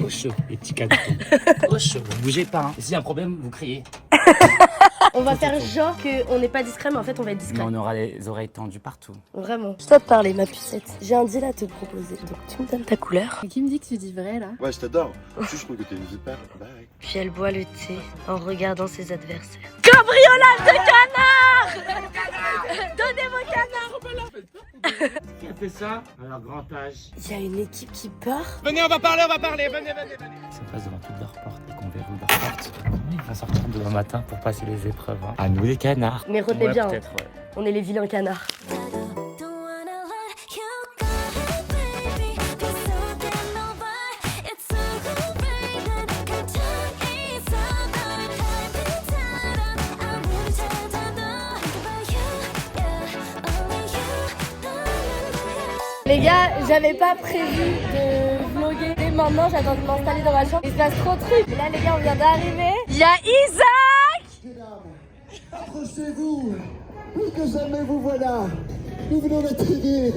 Au chaud, les petits cachetons. Au chaud, vous bougez pas. Hein. S'il y a un problème, vous criez. On va faire genre qu'on n'est pas discret, mais en fait on va être discret. Mais on aura les oreilles tendues partout. Vraiment. Stop parler, ma pucette. J'ai un deal à te proposer. Donc tu me donnes ta couleur. Qui me dit que tu dis vrai là? Ouais, je t'adore. Je trouve que t'es une vipère. Bye. Puis elle boit le thé en regardant ses adversaires. Cambriolage de canard. Donnez vos canards. Qui a fait ça à leur grand âge? Il y a une équipe qui part. Venez, on va parler, venez. Si on passe devant toutes leurs portes et qu'on verrouille leurs portes, il va sortir demain matin pour passer les épreuves. Hein. À nous les canards. Mais retenez bien, peut-être, ouais. on est les vilains canards. Les gars, j'avais pas prévu de vlogger. Dès maintenant, j'attends de m'installer dans ma chambre. Il se passe trop de trucs. Et là, les gars, on vient d'arriver. Il y a Isaac. Approchez-vous. Plus que jamais, vous voilà. Nous venons d'atterrir.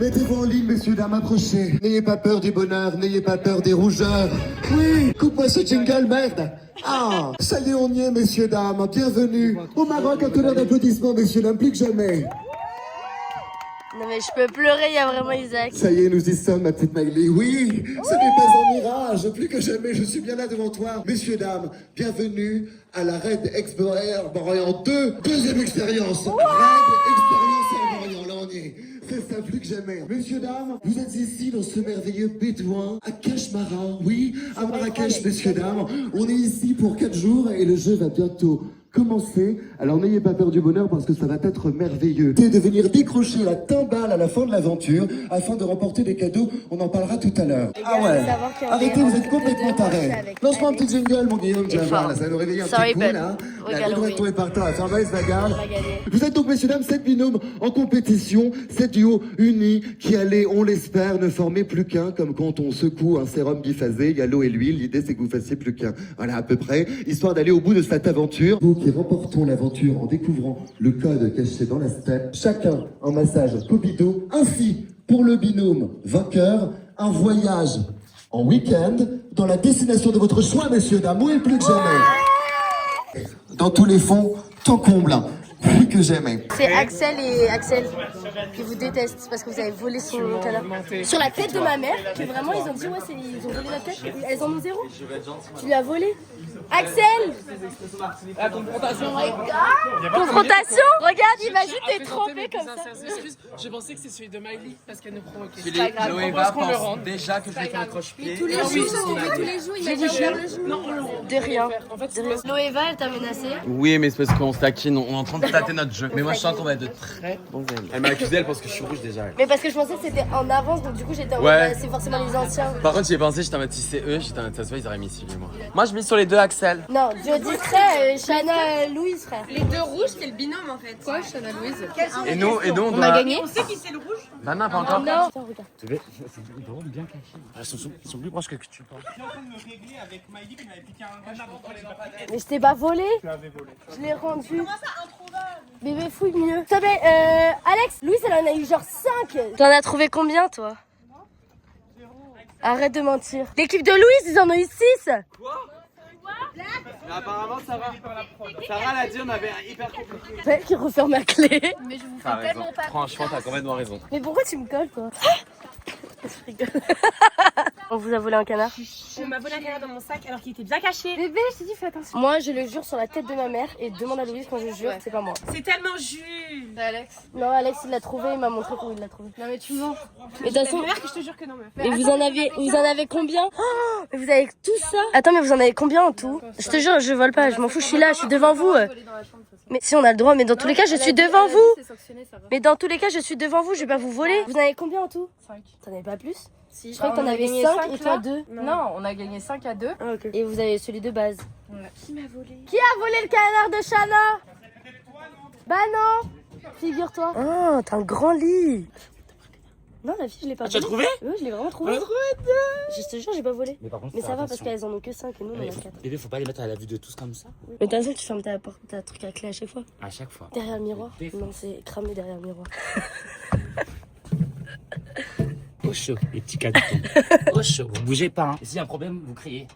Mettez-vous en ligne, messieurs, dames, approchez. N'ayez pas peur du bonheur, n'ayez pas peur des rougeurs. Oui, coupe-moi ce jingle, merde. Ah, ça y est, on y est, messieurs, dames. Bienvenue au Maroc, un tonnerre d'applaudissements, messieurs, dames, plus que jamais. Non mais je peux pleurer, il y a vraiment Isaac. Ça y est, nous y sommes, ma petite Maïli. Oui, ce n'est pas un mirage. Plus que jamais, je suis bien là devant toi. Messieurs, dames, bienvenue à la Red Experience 2, deuxième expérience. Red Experience Orient, là on y est. C'est ça, plus que jamais. Messieurs, dames, vous êtes ici dans ce merveilleux bédouin à Keshmara. Oui, à Marrakech, messieurs, dames. On est ici pour 4 jours et le jeu va bientôt commencer. Alors n'ayez pas peur du bonheur parce que ça va être merveilleux. C'est de venir décrocher la timbale à la fin de l'aventure afin de remporter des cadeaux. On en parlera tout à l'heure. Ah ouais. Arrêtez, vous êtes complètement tarés. Lance-moi un petit jingle, mon Guillaume. Tu vas voir, là, ça va nous réveiller un petit coup, là. La droite est partant, la Fabrice Bagarre. Vous êtes donc, messieurs, dames, 7 binômes en compétition. 7 duos unis qui allaient, on l'espère, ne former plus qu'un, comme quand on secoue un sérum biphasé. Il y a l'eau et l'huile. L'idée, c'est que vous fassiez plus qu'un. Voilà, à peu près. Histoire d'aller au bout de cette aventure. Nous qui remportons l'aventure en découvrant le code caché dans la steppe. Chacun un massage Pobido. Ainsi, pour le binôme vainqueur, un voyage en week-end dans la destination de votre choix, messieurs, dames. Oui, plus que jamais. Dans tous les fonds, tant comble. Plus que jamais. C'est Axel et Axel qui vous détestent parce que vous avez volé son canard. Sur la tête de ma mère, que vraiment ils ont dit ouais, ils ont volé la tête. Elles en ont 0. Tu lui as volé. Axel. La confrontation. Confrontation. Regarde, imagine t'es trompé comme ça. Je pensais que c'est celui de Miley parce qu'elle nous provoquait. C'est pas grave. Loéva pense déjà que je vais faire un croche-pied. Tous les jours, il m'a dit le jour. Non, on le rend. De rien. En fait, Loéva, elle t'a menacé. Oui, mais c'est parce qu'on se taquine, on est en train de tâter notre jeu. Mais moi, je sens qu'on va être de très bons amis. Elle m'a accusé, elle pense que je suis rouge déjà. Mais parce que je pensais que c'était en avance, donc du coup j'étais en Ouais. mode, c'est forcément les anciens. Par contre, j'y ai pensé, j'étais en mode si c'est eux, j'étais en mode ça se voit, ils auraient mis celui moi. Moi, je mise sur les deux Axel. Non, Dieu discret, Shana, Louise, frère. Les deux rouges, c'est le binôme en fait. Quoi, Shana Louise? Et nous, on On doit. a gagné? on sait qui c'est le rouge. Non, pas encore. Non. Attends, regarde. C'est vraiment bien caché. Ils sont plus proches que tu penses. Je suis en train de me régler avec Miley qui m'avait piqué un canard dans les Mais je t'ai pas volé. Tu l'avais volé. Je l'ai rendu. Comment ça, introuvable? Bébé, fouille mieux. S'il te plaît, Alex, Louise, elle en a eu genre 5. T'en as trouvé combien, toi? Arrête de mentir. L'équipe de Louise, ils en ont eu 6. Mais apparemment, Sarah l'a dit, on avait un hyper compliqué. C'est elle qui referme ma clé. Mais je vous T'as fais raison. tellement pas. Franchement, t'as complètement raison. Mais pourquoi tu me colles, toi? Je rigole. On vous a volé un canard? On m'a volé un canard dans mon sac alors qu'il était bien caché. Bébé, je t'ai dit, fais attention. Moi, je le jure sur la tête de ma mère et demande à Louise quand je jure, c'est pas moi. C'est tellement jus. Alex. Non, Alex, il l'a trouvé, il m'a montré comment il l'a trouvé. Non mais tu mens. Mais de toute façon, Mère que je te jure que non, meuf. mais vous en avez combien? Oh, mais vous avez tout ça? Attends, mais vous en avez combien en tout? Je te jure, je vole pas, je m'en fous, je suis là, je suis devant vous. Mais si on a le droit, mais dans tous les cas, je suis devant vous. Mais dans tous les cas, je suis devant vous, je vais pas vous voler. Vous en avez combien en tout? 5. T'en avais pas plus? Si. Je crois que t'en On a avais gagné 5 et toi 2. Non, on a gagné 5 à 2. Ah, ok. Et vous avez celui de base. Qui m'a volé? Qui a volé le canard de Shana? Bah non. Figure-toi. Ah, t'as un grand lit. Non, la fille, je l'ai pas volé. Tu l'as trouvé? Oui, je l'ai vraiment trouvé. Je te jure, j'ai pas volé. Mais par contre, Mais fais ça va parce attention. qu'elles en ont que 5 et nous, on en a 4. Bébé, faut pas les mettre à la vue de tous comme ça. Mais de toute façon, tu fermes ta truc à clé à chaque fois. À chaque fois. Derrière le miroir? Des fois. Non, c'est cramé derrière le miroir. Au chaud, les petits canons. Au chaud, vous bougez pas. Hein. Et s'il y a un problème, vous criez.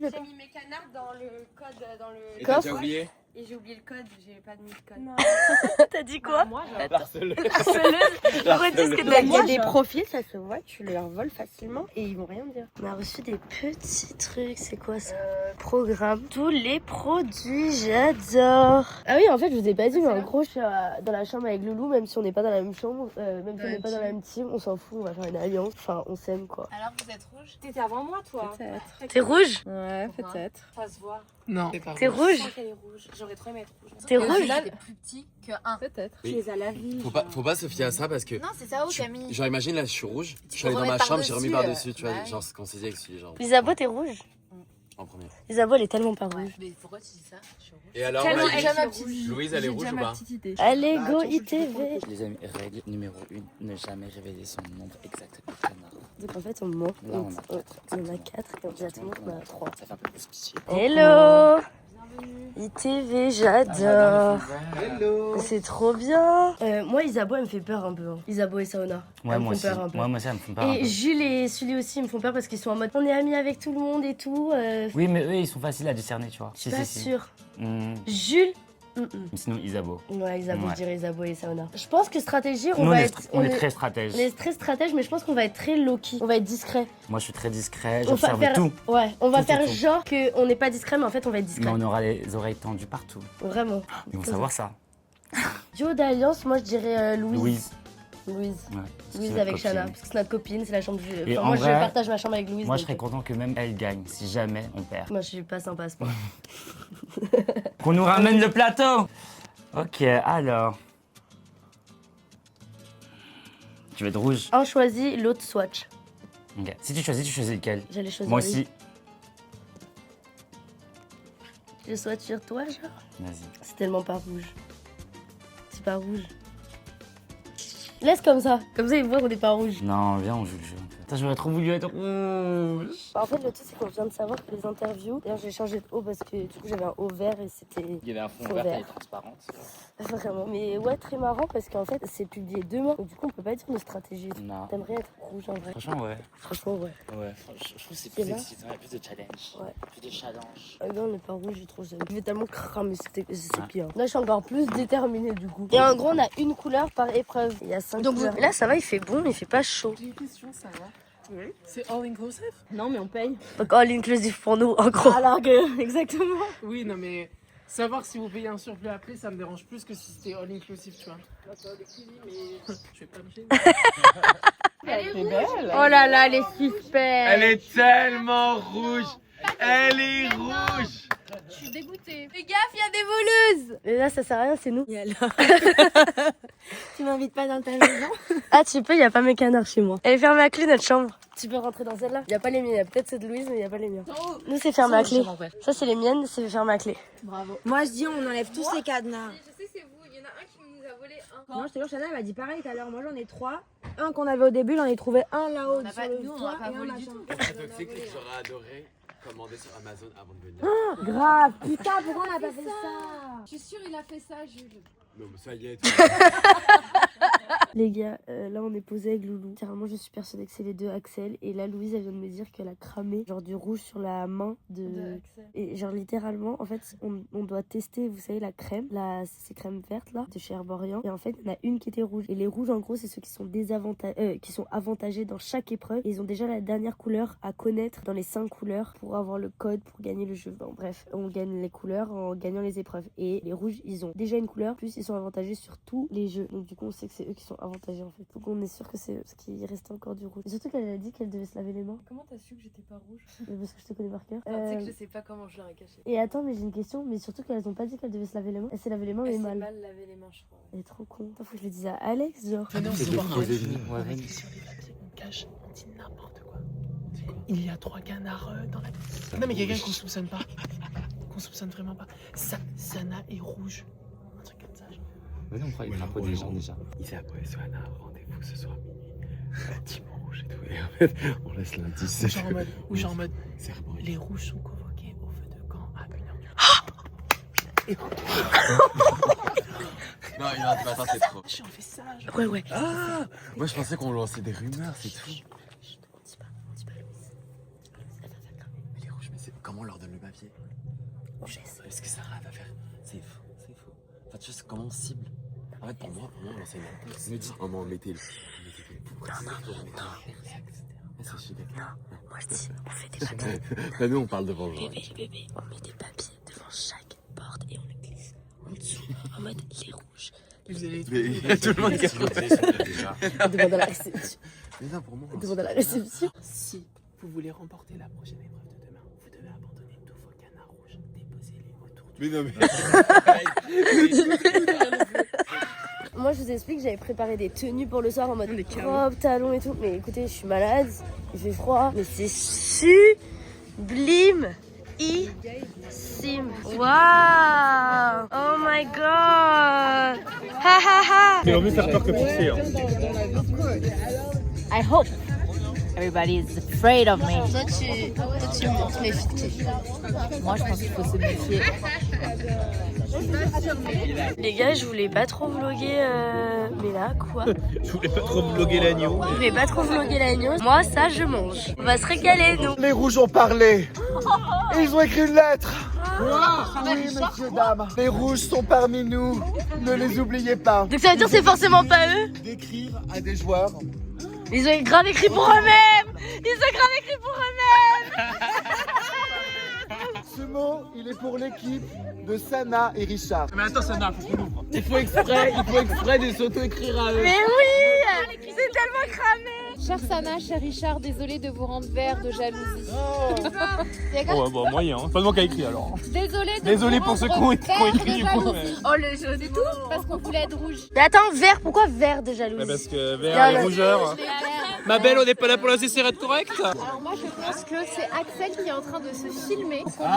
J'ai mis mes canards dans le code, dans le Et t'as oublié? Et j'ai oublié le code, j'ai pas mis le code. T'as dit quoi? Moi, Redis ce que t'as dit. il y a des profils, ça se voit, tu leur voles facilement et ils vont rien dire. On a reçu des petits trucs, c'est quoi ça? Programme. Tous les produits, j'adore. Ah oui, en fait, je vous ai pas dit, mais en gros, je suis dans la chambre avec Loulou, même si on n'est pas dans la même chambre, même si on n'est pas dans la même team, on s'en fout, on va faire une alliance. Enfin, on s'aime quoi. Alors vous êtes rouge? T'étais avant moi, toi? Peut-être. T'es rouge? Ouais, peut-être. Ça se voit. Non, c'est pas T'es Je rouge? sens qu'elle est rouge. J'aurais trop aimé être rouge. T'es rouge? T'es plus petit que 1. Peut-être. Tu les as lavés. Faut pas se fier à ça parce que. Non, c'est ça où Camille. Genre, imagine là, je suis rouge. Je suis peux allé dans ma remettre chambre, j'ai remis par-dessus, par-dessus, tu vois. ouais. Genre, ce qu'on s'est dit avec celui, genre. Isabeau, t'es rouge? En premier. Isabeau, elle est tellement pas rouge. Mais pourquoi tu dis ça? Je suis rouge. Et alors, Tellement Maïli, elle est rouge. Louise, elle est rouge ou pas? Allez, go ITV. Les amis, règle numéro 1, ne jamais révéler son nombre exact de canards. Donc en fait, on ment. Là, on a On a 4 et on dit à tout le monde qu'on en a 3. Ça fait un peu plus petit. Hello! ITV, j'adore. C'est trop bien. Moi, Isabeau, elle me fait peur un peu. Hein. Isabeau et Saona. Ouais, Elles me moi font aussi. peur un peu. Moi, ça me fait peur. un Et peu. Jules et Sully aussi me font peur parce qu'ils sont en mode on est amis avec tout le monde et tout. Oui, mais eux, ils sont faciles à discerner, tu vois. Je suis pas sûre. Hmm. Jules. Sinon, Isabeau. Ouais, Isabeau, Ouais. je dirais Isabeau et Saona. Je pense que stratégie, on Nous, va on est, être. on est très stratège. On est très stratège, mais je pense qu'on va être très low-key. On va être discret. Moi, je suis très discret, On va j'observe faire. tout. Ouais, on va Tout, faire tout. genre qu'on n'est pas discret, mais en fait, on va être discret. Mais on aura les oreilles tendues partout. Vraiment. Ils vont savoir ça. Duo d'alliance, moi je dirais Louise. Louise. Louise. Ouais, parce que Louise c'est avec notre Shana, copine. parce que c'est notre copine, c'est la chambre du. Et Enfin, en moi vrai, je partage ma chambre avec Louise. Moi, je donc, serais content que même elle gagne, si jamais on perd. Moi je suis pas sympa à ce point. Qu'on nous ramène le plateau. Ok, alors. Tu veux être rouge? Un choisit, l'autre swatch. Ok. Si tu choisis lequel? J'allais choisir. Moi lui. aussi. Je swatch sur toi, genre. Vas-y. C'est tellement pas rouge. C'est pas rouge. Laisse comme ça ils voient qu'on est pas rouge. Non, viens, on joue le jeu. Putain, j'aurais trop voulu être rouge. En fait, le truc, c'est qu'on vient de savoir que les interviews. D'ailleurs, j'ai changé de haut parce que du coup, j'avais un haut vert et c'était. Il y avait un fond Faux vert, vert. elle est transparente. Vraiment. Mais ouais, très marrant parce qu'en fait, c'est publié demain. Donc, du coup, on peut pas dire nos stratégies. Non. T'aimerais être rouge en vrai. Franchement, ouais. Franchement, ouais. Ouais, je trouve que c'est C'est plus là. excitant, il y a plus de challenge. Ouais. Plus de challenge. Ah non, on n'est pas rouge, j'ai trop jeune. Je vais tellement cramer, c'est Ah. pire. Là, je suis encore plus déterminée du coup. Et en gros, on a une couleur par épreuve. Il y a 5 couleurs. Là, ça va, il fait bon, il fait pas chaud. J'ai une question, ça va. Oui. C'est all inclusive? Non, mais on paye. Donc, all inclusive pour nous, en gros. Alors que, exactement. Oui, non, mais savoir si vous payez un surplus après, ça me dérange plus que si c'était all inclusive, tu vois. Pas all inclusive, mais je vais pas me gêner. Elle est belle. Oh là là, les suspects. Elle est tellement rouge. Elle est rouge. Je suis dégoûtée. Fais gaffe, il y a des voleuses. Mais là, ça sert à rien, c'est nous. Et alors? Tu m'invites pas dans ta maison? Ah, tu peux, il y a pas mes canards chez moi. Elle est fermée à clé, notre chambre. Tu peux rentrer dans celle-là. Il y a pas les miens, il y a peut-être celle de Louise, mais il y a pas les miens. Nous, c'est fermé à clé. Ça, c'est les miennes, c'est fermé à clé. Bravo. Moi, je dis, on enlève tous les cadenas. Je sais, c'est vous. Il y en a un qui nous a volé un. Non, je te jure, Chana, elle m'a dit pareil tout à l'heure. Moi, j'en ai 3. Un qu'on avait au début, j'en ai trouvé un là-haut. On a sur pas- le nous, on toit, a pas et un volé machin. du tout. C'est toxique que j'aurais adoré commander sur Amazon avant de venir. Grave, putain, pourquoi on a pas fait ça? Je suis sûre, il a fait ça, Jules. Non, mais ça y est. Les gars, là on est posé avec Loulou. Littéralement, je suis persuadée que c'est les deux Axel. Et là, Louise, elle vient de me dire qu'elle a cramé genre du rouge sur la main de. Et genre littéralement, en fait, on doit tester, vous savez, la crème, ces crèmes vertes là, de chez Herborian. Et en fait, il y en a une qui était rouge. Et les rouges, en gros, c'est ceux qui sont qui sont avantagés dans chaque épreuve. Et ils ont déjà la dernière couleur à connaître dans les 5 couleurs pour avoir le code pour gagner le jeu. Bon, bref, on gagne les couleurs en gagnant les épreuves. Et les rouges, ils ont déjà une couleur, plus ils sont avantagés sur tous les jeux. Donc du coup, on sait que c'est eux qui sont avantagés en fait. Donc on est sûr que c'est parce qu'il restait encore du rouge. Et surtout qu'elle a dit qu'elle devait se laver les mains. Comment t'as su que j'étais pas rouge? Mais parce que je te connais par cœur. Tu sais que je sais pas comment je l'aurais caché. Et attends, mais j'ai une question. Mais surtout qu'elles ont pas dit qu'elle devait se laver les mains. Elle s'est lavé les mains, mais Elle s'est mal. mal lavé les mains, je crois. Elle est trop con. Faut que je le dise à Alex, genre. Venez, on C'est se des voit. faux ennemis. Ouais, On vas-y. écrit sur les papiers, on cache, on dit n'importe quoi. Il y a 3 canards dans la... Non mais quelqu'un qu'on soupçonne pas. Qu'on soupçonne vraiment pas. Sana est rouge. Un truc comme ça. Genre. Vas-y, on prend les drapeaux des gens déjà. Isabeau et Soana, rendez-vous ce soir minuit. Bâtiment rouge et tout. Et en fait, on laisse l'indice. Ou genre en mode, C'est bon. les rouges sont convoqués au feu de camp à 1h du Non, il va pas, c'est trop. On fait ça. Ouais, ouais. Ah, moi je pensais qu'on lançait des rumeurs, c'est tout. On dit pas Louise. Elle va faire cramer. Mais les rouges, mais comment on leur donne le papier? Je sais. Parce que Sarah va faire. C'est faux, c'est faux. Enfin, tu sais comment on cible. En fait, pour moi, on lance une réponse. Me dit, oh non, mettez-le. Non. C'est chic. Non, moi je dis, on fait des papiers. Bah, nous, on parle devant le Bébé, on met des papiers devant chaque porte et on le glisse en dessous, en mode les rouges. Vous allez Mais il y a tout le monde qui a déjà. On demande à la réception. Mais non, pour moi. On demande à la réception. Si vous voulez remporter la prochaine épreuve de demain, vous devez abandonner tous vos canards rouges, déposez-les autour du... Mais non, mais. Moi je vous explique, j'avais préparé des tenues pour le soir en mode robe, talons et tout. Mais écoutez, je suis malade, il fait froid. Mais c'est sublime. Waouh! Oh my god! Ha ha ha! Mais vaut mieux faire peur que fixer. Hein. I hope everybody is afraid of me. Toi tu te méfies. Moi, je pense qu'il faut se méfier. Les gars, je voulais pas trop vlogger, mais là quoi? Je voulais pas trop vlogger l'agneau. Je voulais pas trop vlogger l'agneau. Moi, ça, je mange. On va se régaler, nous. Les rouges ont parlé. Ils ont écrit une lettre. Oui, messieurs, dames. Les rouges sont parmi nous. Ne les oubliez pas. Donc ça veut dire que c'est forcément pas eux? D'écrire à des joueurs. Ils ont grave écrit pour eux-mêmes. Ils ont grave écrit pour eux-mêmes. Ce mot, il est pour l'équipe de Sana et Richard. Mais attends, ça n'a, faut qu'on l'ouvre. Il faut exprès de s'auto-écrire à eux. Mais oui, c'est tellement cramé. Cher Sana, cher Richard, désolé de vous rendre vert de jalousie. Oh, ouais, bah, moyen. Hein. Pas de moi qui a écrit alors. Désolé pour ceux qui ont écrit du coup. Mais... Oh le jeu, c'est tout. Parce qu'on voulait être rouge. Mais attends, vert, pourquoi vert de jalousie? Parce que vert et rougeur. Ma belle, on n'est pas là pour la CCR correcte. Alors moi je pense que c'est Axel qui est en train de se filmer. Tellement.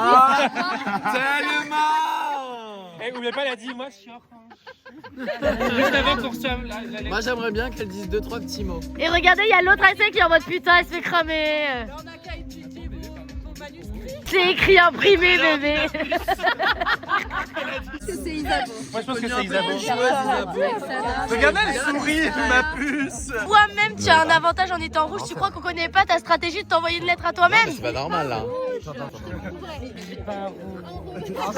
Eh, oubliez pas, elle a dit, moi je suis juste avant qu'on reçoive la lettre. Moi, j'aimerais bien qu'elle dise 2-3 petits mots. Et regardez, il y a l'autre Axel qui est en mode putain, elle se fait cramer. On a qu'à étudier mon manuscrit. C'est écrit imprimé, bébé. C'est Isabeau. Moi je pense que c'est Isabeau. Regardez, elle sourit, ma puce. Toi-même, tu as un avantage en étant rouge. Tu crois qu'on connaît pas ta stratégie de t'envoyer une lettre à toi-même? C'est pas normal là. C'est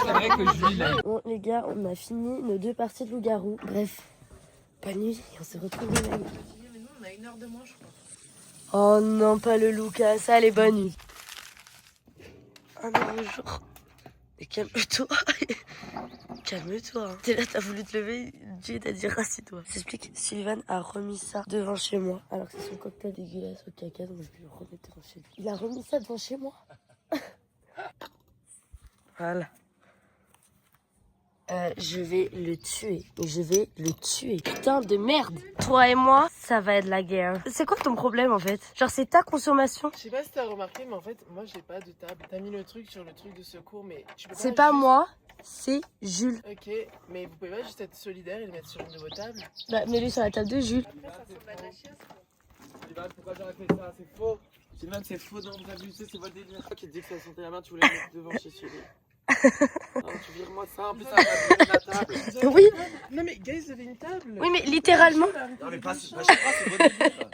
vrai que je vis là. Bon, les gars, on a fini nos 2 parties de loup-garou. Bref, pas nuit, on se retrouve demain. Mais nous, on a 1 heure de moins, je crois. Oh non, pas le Lucas, ça, allez, bonne nuit. Un nouveau jour. Mais calme-toi. Calme-toi. Hein. T'es là, t'as voulu te lever, Dieu t'a dit rassis-toi. J'explique, Sullivan a remis ça devant chez moi. Alors que c'est son cocktail dégueulasse au caca, donc je vais le remettre devant chez lui. Il a remis ça devant chez moi. Voilà. Je vais le tuer. Je vais le tuer. Putain de merde. Toi et moi, ça va être la guerre. C'est quoi ton problème en fait? Genre c'est ta consommation? Je sais pas si t'as remarqué, mais en fait, moi, j'ai pas de table. T'as mis le truc sur le truc de secours, mais tu peux pas... C'est pas moi, c'est Jules. Ok, mais vous pouvez pas juste être solidaire et le mettre sur une de vos tables? Bah mets-le sur la table de Jules. Sylvain, pourquoi j'aurais fait ça? C'est faux. Sylvain, c'est faux, non, vous abusez, c'est votre délire. Toi qui te dis que ça sentait la main, tu voulais le mettre devant chez Sully. Non, tu vires-moi ça, en plus ça va brûler la table. Oui. Non mais, gars, vous avez une table? Oui mais littéralement. Non, mais pas, je sais pas, c'est votre délire.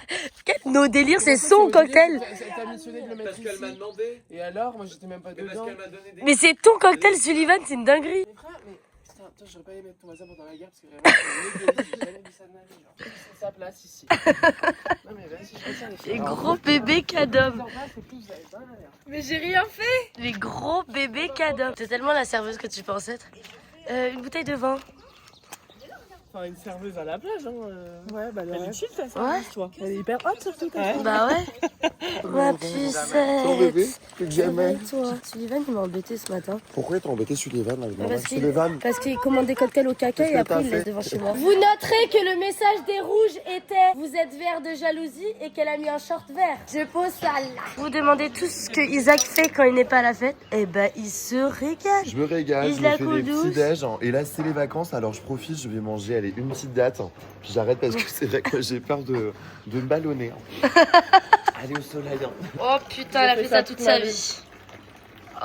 Nos délires, c'est son cocktail. T'as missionné de le mettre Parce qu'elle m'a ici. demandé. Et alors, moi j'étais même pas Mais parce dedans. qu'elle m'a donné des. Mais c'est ton cocktail Sullivan, c'est une dinguerie. Mais frère, mais putain, toi j'aurais pas aimé mettre ton voisin pendant la guerre parce que vraiment c'est une égalité, j'ai jamais vu ça de ma vie. Genre, c'est sa place ici. Non mais vas-y, je fais ça les filles. Les gros bébés cadom. C'est plus, vous avez pas l'air. Mais j'ai rien fait. Les gros bébés cadom. T'es tellement la serveuse que tu penses être. Une bouteille de vin. Enfin, une serveuse à la plage, hein. Ouais, bah Elle est chill, ta Ouais. serveuse, toi. Elle est hyper hot, surtout, ta serveuse. Bah ouais. Ma pucette. Ton bébé, plus que jamais. Toi. Sullivan, il m'a embêté ce matin. Pourquoi t'as embêté Sullivan là? Parce qu'il commande des cocktails au caca Qu'est-ce et que après t'as il laisse fait devant chez moi. Vous noterez que le message des rouges était « Vous êtes vert de jalousie » et qu'elle a mis un short vert. Je pose ça là. Vous demandez tous ce que Isaac fait quand il n'est pas à la fête. Eh ben, il se régale. Je me régale, Il je la me fais coule des douce. petits déj. Et là, c'est les vacances, alors je profite, je vais manger, allez, une petite date. Puis j'arrête parce que c'est vrai que j'ai peur de me ballonner. Allez au soleil. Oh putain, elle a fait ça toute sa vie.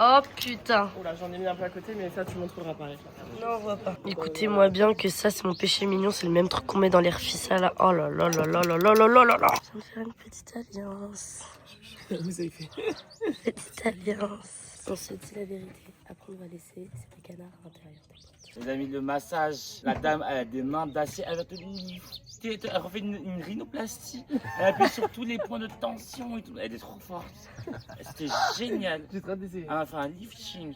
Oh putain. Oula, j'en ai mis un peu à côté, mais ça, tu montreras pareil. Non, on voit pas. Écoutez-moi bien que ça, c'est mon péché mignon. C'est le même truc qu'on met dans les refissa là. Oh là là là là là là là là là là. Je vais me faire une petite alliance. Vous avez fait. Petite alliance. On se dit la vérité. Après, on va laisser ces canards à l'intérieur. Les amis, le massage, la dame, elle a des mains d'acier, elle va te lifter, elle refait une rhinoplastie, elle appuie sur tous les points de tension et tout, elle est trop forte. C'était génial. J'ai trop d'essayer. Elle va faire un lifting.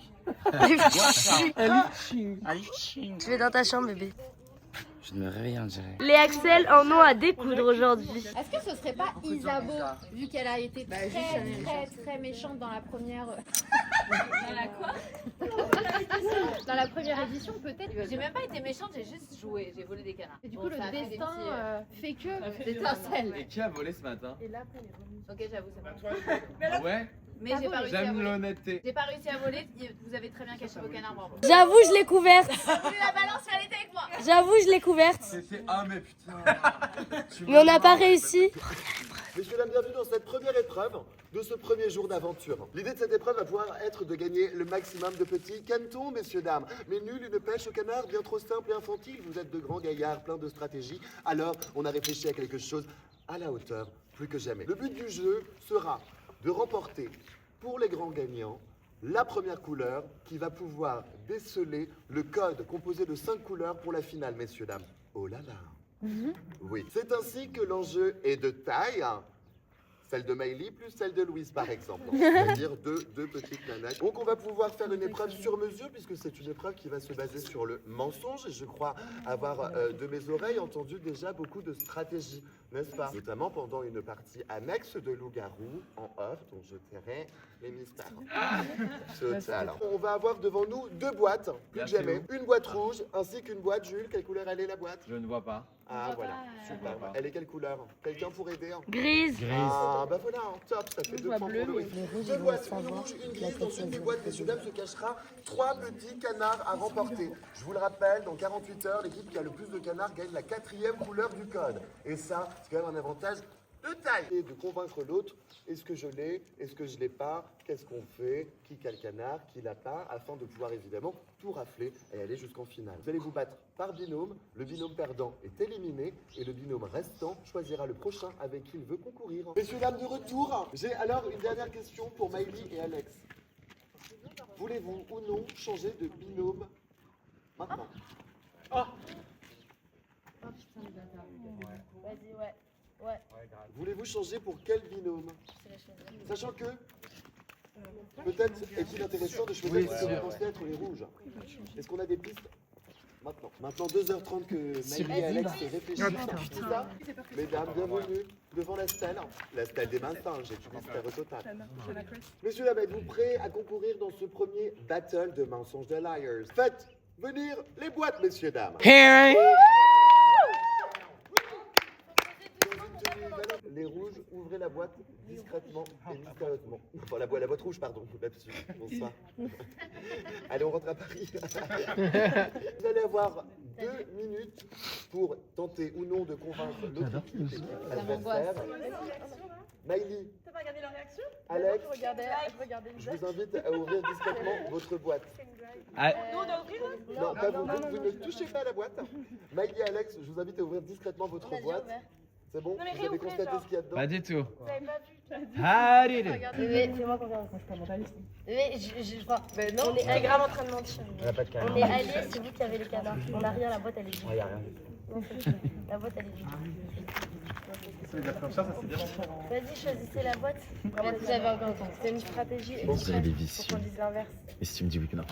Un lifting. Un lifting. Je vais dans ta chambre, bébé. Je me réveille, on dirait. Les Axel en ont à découdre aujourd'hui. Est-ce que ce serait pas Isabeau, vu qu'elle a été très méchante dans la première... Dans la quoi? Dans la première édition, peut-être. J'ai même pas été méchante, j'ai juste joué, j'ai volé des canards. Et du coup, le destin fait que d'étincelles. Et qui a volé ce matin? Et là, après, elle est revenue. Ok, j'avoue, c'est bon. Ah ouais? Mais j'ai pas réussi à J'aime voler. l'honnêteté. J'ai pas réussi à voler, vous avez très bien caché vos canards, bravo. J'avoue, je l'ai couverte. Voulez la balance, elle était avec moi. J'avoue, je l'ai couverte. C'était mais putain. Mais on n'a pas réussi. Messieurs, dames, bienvenue dans cette première épreuve de ce premier jour d'aventure. L'idée de cette épreuve va pouvoir être de gagner le maximum de petits canetons, messieurs, dames. Mais nul une pêche au canard, bien trop simple et infantile. Vous êtes de grands gaillards, pleins de stratégie. Alors, on a réfléchi à quelque chose à la hauteur, plus que jamais. Le but du jeu sera de remporter, pour les grands gagnants, la première couleur qui va pouvoir déceler le code composé de 5 couleurs pour la finale, messieurs, dames. Oh là là. Oui. C'est ainsi que l'enjeu est de taille. Celle de Maïli plus celle de Louise, par exemple. C'est-à-dire deux petites nanas. Donc, on va pouvoir faire une épreuve sur mesure, puisque c'est une épreuve qui va se baser sur le mensonge. Et je crois avoir, de mes oreilles, entendu déjà beaucoup de stratégies, n'est-ce pas? Notamment pendant une partie annexe de Loup-Garou, en off, dont je tairai les mystères. Total. On va avoir devant nous 2 boîtes, plus que jamais. Une boîte rouge, ainsi qu'une boîte, Jules. Quelle couleur elle est, la boîte? Je ne vois pas. Ah, voilà. Super. Elle est quelle couleur? Quelqu'un pour aider? Grise. Ah, bah voilà, top, ça fait 2 points pour Louis. 2 boîtes, une rouge, une grise. Dans une des boîtes, messieurs, dames, se cachera 3 petits canards à remporter. Je vous le rappelle, dans 48 heures, l'équipe qui a le plus de canards gagne la 4e couleur du code. Et ça, c'est quand même un avantage de taille. Et de convaincre l'autre, est-ce que je l'ai, est-ce que je l'ai pas, qu'est-ce qu'on fait, qui a le canard, qui l'a pas, afin de pouvoir évidemment tout rafler et aller jusqu'en finale. Vous allez vous battre par binôme, le binôme perdant est éliminé et le binôme restant choisira le prochain avec qui il veut concourir. Messieurs, dames, de retour, j'ai alors une dernière question pour Maïli et Alex. Voulez-vous ou non changer de binôme maintenant? Vas-y, ouais. Voulez-vous changer pour quel binôme? Sachant que peut-être est-il intéressant de choisir ce que vous pensez être les rouges. Est-ce qu'on a des pistes? Maintenant 2h30 que Maïli et Alex se réfléchissent. C'est ça? Mesdames, bienvenue devant la stèle. La stèle des mains singes, j'utilise Terre Total. Messieurs, dames, êtes-vous prêts à concourir dans ce premier battle de mensonges de liars? Faites venir les boîtes, messieurs, dames. Les rouges, ouvrez la boîte discrètement et mystérieusement. Enfin, la boîte rouge, pardon. Là-dessus. Bonsoir. Allez, on rentre à Paris. Vous allez avoir 2 minutes pour tenter ou non de convaincre l'autre équipe adversaire. Maïli. T'as pas regardé leur réaction? Alex, Je je vous invite à ouvrir discrètement votre boîte. Nous, on doit ouvrir là? Non, pas vous. Vous ne touchez pas à la boîte. Maïli et Alex, je vous invite à ouvrir discrètement votre boîte. C'est bon? mais Vous avez réouvrez, constaté genre. ce qu'il y a dedans? Pas du tout. Vous avez pas vu? Allez. Bébé, fais-moi confiance. Bébé, je crois. Ben non, On est grave en train de mentir. Elle a pas de canard. On est alliés, c'est vous qui avez les canards. On n'a rien, la boîte elle est vide. Il n'y a rien. Non, c'est ça. La boîte elle est vide. Vas-y, choisissez la boîte. Vous avez encore le temps. C'est une stratégie exprès pour qu'on dise l'inverse. Et si tu me dis oui que non,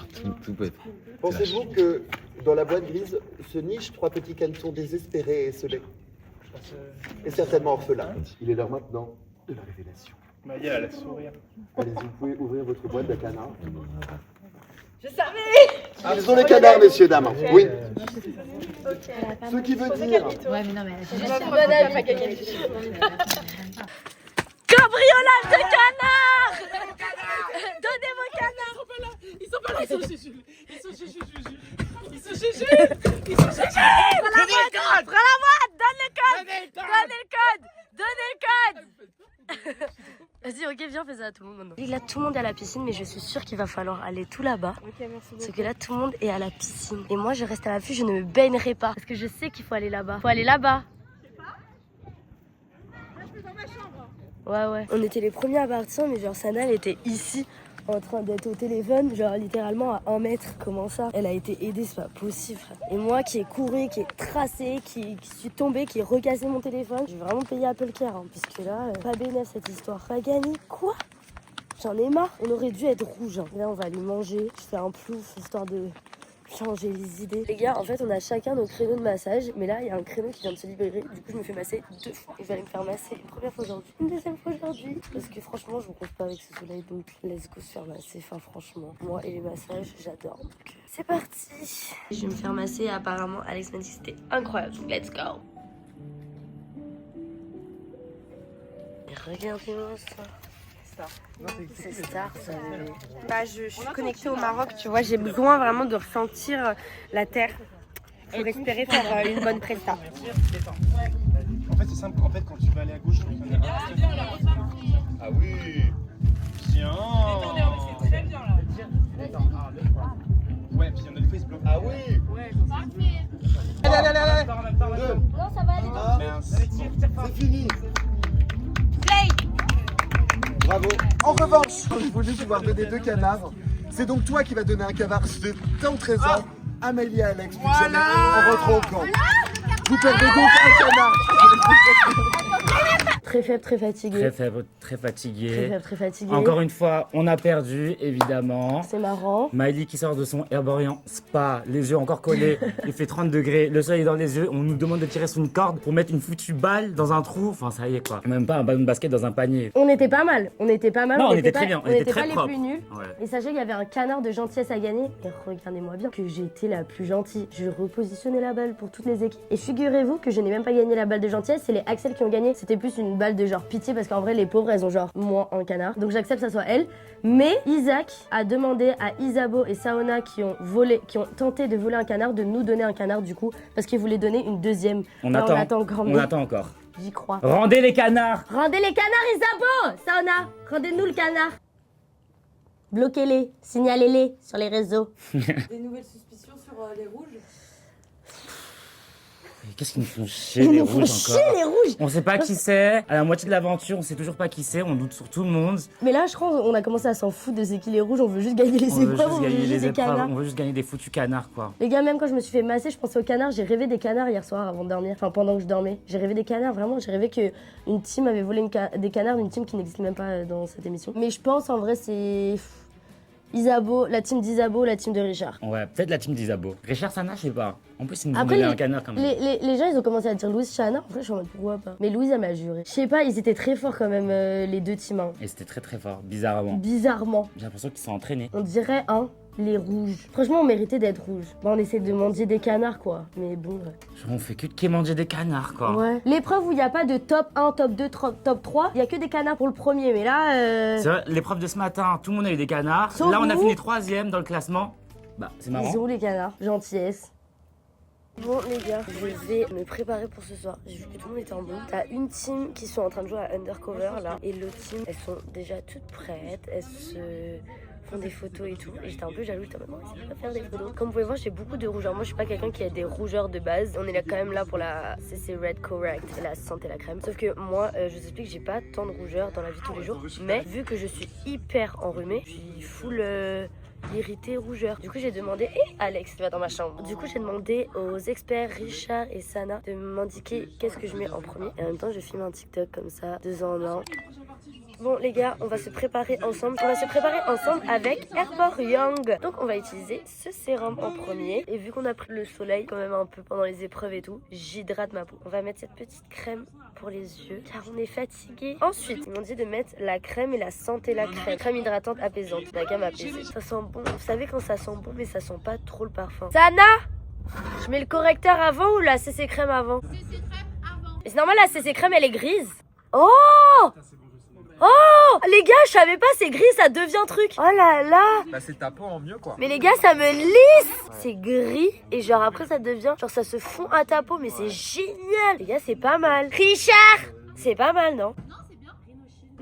tout peut être. Pensez-vous que dans la boîte grise se nichent 3 petits canetons désespérés et esselés? Et certainement orphelins. Il est l'heure maintenant de la révélation. Maïli, elle a le sourire. Allez-y, vous pouvez ouvrir votre boîte de canards. Je savais! Ah, ce sont les canards, messieurs, dames. Oui. Ok. Ceux qui veulent dire. Ouais, mais non, mais Je suis bonne amie. Cambriolage de canards! Donnez vos canards! Ils sont pas là, ils sont chez Jules. Ils sont chez Jules. Ils sont chez Jules. Ils sont chez Jules. Prends la boîte! Prends la boîte! Donne le code! Donnez le code! Donnez le code! Vas-y, ok, viens, fais ça à tout le monde maintenant. Là, tout le monde est à la piscine, mais je suis sûre qu'il va falloir aller tout là-bas. Ok, merci beaucoup. Parce que là, tout le monde est à la piscine. Et moi, je reste à l'affût, je ne me baignerai pas. Parce que je sais qu'il faut aller là-bas. Faut aller là-bas. Ouais. On était les premiers à partir, mais genre Sana, elle était ici, en train d'être au téléphone, genre littéralement à 1 mètre. Comment ça? Elle a été aidée, c'est pas possible, frère. Et moi qui ai couru, qui ai tracé, qui suis tombée, qui ai recassé mon téléphone, j'ai vraiment payé Apple Care, hein, puisque là, pas bénéf cette histoire. Pas gagné, quoi? J'en ai marre. On aurait dû être rouge. Hein. Là, on va aller manger. Je fais un plouf, histoire de changer les idées. Les gars, en fait, on a chacun nos créneaux de massage. Mais là, il y a un créneau qui vient de se libérer. Du coup, je me fais masser 2 fois. Et je vais aller me faire masser une première fois aujourd'hui, une deuxième fois aujourd'hui. Parce que franchement, je me couche pas avec ce soleil. Donc, let's go se faire masser. Enfin, franchement, moi et les massages, j'adore. Donc, c'est parti. Je vais me faire masser. Apparemment, Alex m'a dit que c'était incroyable. Donc, let's go. Et regardez-moi ça. C'est Star, ça. Bah, je suis connectée au Maroc, tu vois. J'ai besoin vraiment de ressentir la terre pour espérer faire une bonne presta. En fait, c'est simple. En fait, quand tu vas aller à gauche, tu vas Ah oui. Bien. C'est très bien là. Ouais, puis il y en a des fois, ils se bloquent. Ah oui. Allez. Non, ça va aller. Mince. C'est fini. Bravo. En revanche, il faut juste pouvoir donner 2 canards. C'est donc toi qui vas donner un canard de ton trésor. Amélie et Alex, plus jamais en rentrant au camp. Vous perdez donc un canard. Très faible, très fatigué. Très faible, très fatigué. Très faible, très fatigué. Encore une fois, on a perdu, évidemment. C'est marrant. Miley qui sort de son Herborian Spa, les yeux encore collés, il fait 30 degrés, le soleil est dans les yeux, on nous demande de tirer sur une corde pour mettre une foutue balle dans un trou, enfin ça y est quoi. Même pas un ballon de basket dans un panier. On était pas mal, Non, on était très bien, on était très pas les propre. plus nuls. Ouais. Et sachez qu'il y avait un canard de gentillesse à gagner. Et regardez-moi bien que j'ai été la plus gentille. Je repositionnais la balle pour toutes les équipes. Et figurez-vous que je n'ai même pas gagné la balle de gentillesse, c'est les Axel qui ont gagné. C'était plus une balle de genre pitié parce qu'en vrai les pauvres elles ont genre moins un canard. Donc j'accepte que ça soit elle. Mais Isaac a demandé à Isabeau et Saona qui ont tenté de voler un canard de nous donner un canard du coup parce qu'ils voulaient donner une deuxième. On Alors, attend encore. on attend encore. J'y crois. Rendez les canards. Rendez les canards, Isabeau! Saona, rendez-nous le canard. Bloquez-les, signalez-les sur les réseaux. Des nouvelles suspicions sur les rouges? Qu'est-ce qu'ils nous font chier les rouges chier encore? les rouges! On sait pas qui c'est, à la moitié de l'aventure, on sait toujours pas qui c'est, on doute sur tout le monde. Mais là, je crois qu'on a commencé à s'en foutre de c'est qui les rouges, on veut juste gagner les On veut épreuves, juste on veut gagner juste les des épreuves, canards. on veut juste gagner des foutus canards quoi. Les gars, même quand je me suis fait masser, je pensais aux canards, j'ai rêvé des canards hier soir avant de dormir, enfin pendant que je dormais. J'ai rêvé des canards, vraiment, j'ai rêvé qu'une team avait volé des canards d'une team qui n'existe même pas dans cette émission. Mais je pense en vrai c'est Isabeau, la team d'Isabeau, la team de Richard. Ouais, peut-être la team d'Isabeau. Richard Sana, je sais pas. En plus, ils nous ont Après, donné un canard quand même. les gens, ils ont commencé à dire Louise Chana. En vrai, je suis en mode pourquoi pas. Mais Louise, elle m'a juré. Je sais pas, ils étaient très forts quand même, les deux teams. Hein. Et c'était très très fort, bizarrement. Bizarrement. J'ai l'impression qu'ils sont entraînés. On dirait, les rouges. Franchement, on méritait d'être rouges. Bon, on essaie de manger des canards, quoi. Mais bon. Genre, on fait que manger des canards, quoi. Ouais. L'épreuve où il n'y a pas de top 1, top 2, top 3, il y a que des canards pour le premier. Mais là. C'est vrai, l'épreuve de ce matin, tout le monde a eu des canards. Sauf là, on a vous. fini 3ème dans le classement. Bah, c'est marrant. Ils ont les canards. Gentillesse. Bon les gars, je vais me préparer pour ce soir. J'ai vu que tout le monde était en bon. T'as une team qui sont en train de jouer à Undercover là. Et l'autre team, elles sont déjà toutes prêtes. Elles se font des photos et tout. Et j'étais un peu jalouse. J'étais en mode, non, ça va faire des photos. Comme vous pouvez voir, j'ai beaucoup de rougeurs. Moi, je suis pas quelqu'un qui a des rougeurs de base. On est là quand même là pour la CC Red Correct et la santé la crème. Sauf que moi, je vous explique, j'ai pas tant de rougeurs dans la vie tous les jours. Mais vu que je suis hyper enrhumée, je suis full irritée, rougeur. Du coup, j'ai demandé, Alex, tu vas dans ma chambre. Du coup, j'ai demandé aux experts Richard et Sana de m'indiquer qu'est-ce que je mets en premier. Et en même temps, je filme un TikTok comme ça, 2 ans en 1. Bon les gars, on va se préparer ensemble. On va se préparer ensemble avec Herborian. Donc on va utiliser ce sérum en premier. Et vu qu'on a pris le soleil quand même un peu pendant les épreuves et tout, j'hydrate ma peau. On va mettre cette petite crème pour les yeux car on est fatigué. Ensuite, ils m'ont dit de mettre la crème et la santé la crème. Crème hydratante apaisante. La gamme apaisée. Ça sent bon. Vous savez quand ça sent bon mais ça sent pas trop le parfum. Sana, je mets le correcteur avant ou la CC crème avant? CC crème avant. Mais c'est normal, la CC crème elle est grise. Oh! Oh les gars, je savais pas, c'est gris, ça devient truc. Oh là là. Bah, c'est ta peau en mieux quoi. Mais les gars, ça me lisse. C'est gris et genre après ça devient, genre ça se fond à ta peau, mais c'est génial. Les gars, c'est pas mal. Richard, c'est pas mal, non? Non, c'est bien.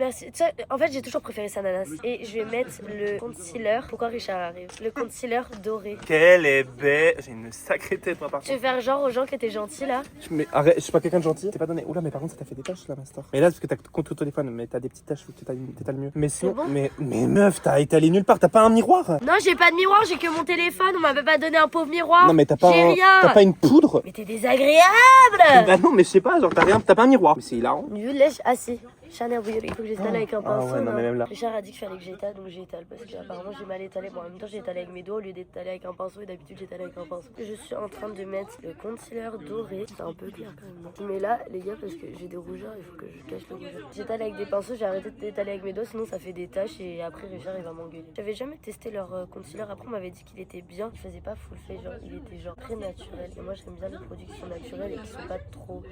Merci. Tu sais, en fait, j'ai toujours préféré sa nanas. Et je vais mettre le concealer. Pourquoi Richard arrive? Le concealer doré. Qu'elle est belle. J'ai une sacrée tête, moi, par Tu veux faire genre aux gens qui étaient gentils là? Mais arrête, je suis pas quelqu'un de gentil. T'es pas donné. Oula, mais par contre, ça t'a fait des taches là, Master. Mais là, parce que t'as contre ton téléphone, mais t'as des petites taches où t'étales mieux. Mais sinon, bon mais meuf, t'as étalé nulle part. T'as pas un miroir? Non, j'ai pas de miroir, j'ai que mon téléphone. On m'avait pas donné un pauvre miroir. Non, mais t'as pas, J'ai rien. t'as pas une poudre? Mais t'es désagréable. Bah non, mais je sais pas, genre t'as pas un miroir. Mais c'est hilarant. Nul, lèche assez. Chanel, il faut que j'étale avec un pinceau. ouais, non, mais même là. Richard a dit qu'il fallait que j'étale, donc j'étale parce que apparemment j'ai mal étalé. Bon, en même temps, j'ai étalé avec mes doigts au lieu d'étaler avec un pinceau. Et d'habitude, j'étale avec un pinceau. Je suis en train de mettre le concealer doré. C'est un peu clair quand même. Je mets là, les gars, parce que j'ai des rougeurs, il faut que je cache le rougeur. J'étale avec des pinceaux, j'ai arrêté d'étaler avec mes doigts, sinon ça fait des taches. Et après, Richard, il va m'engueuler. J'avais jamais testé leur concealer. Après, on m'avait dit qu'il était bien. Il faisait pas full face, genre, il était genre très naturel. Et moi, j'aime bien les produits qui sont naturels et qui sont pas trop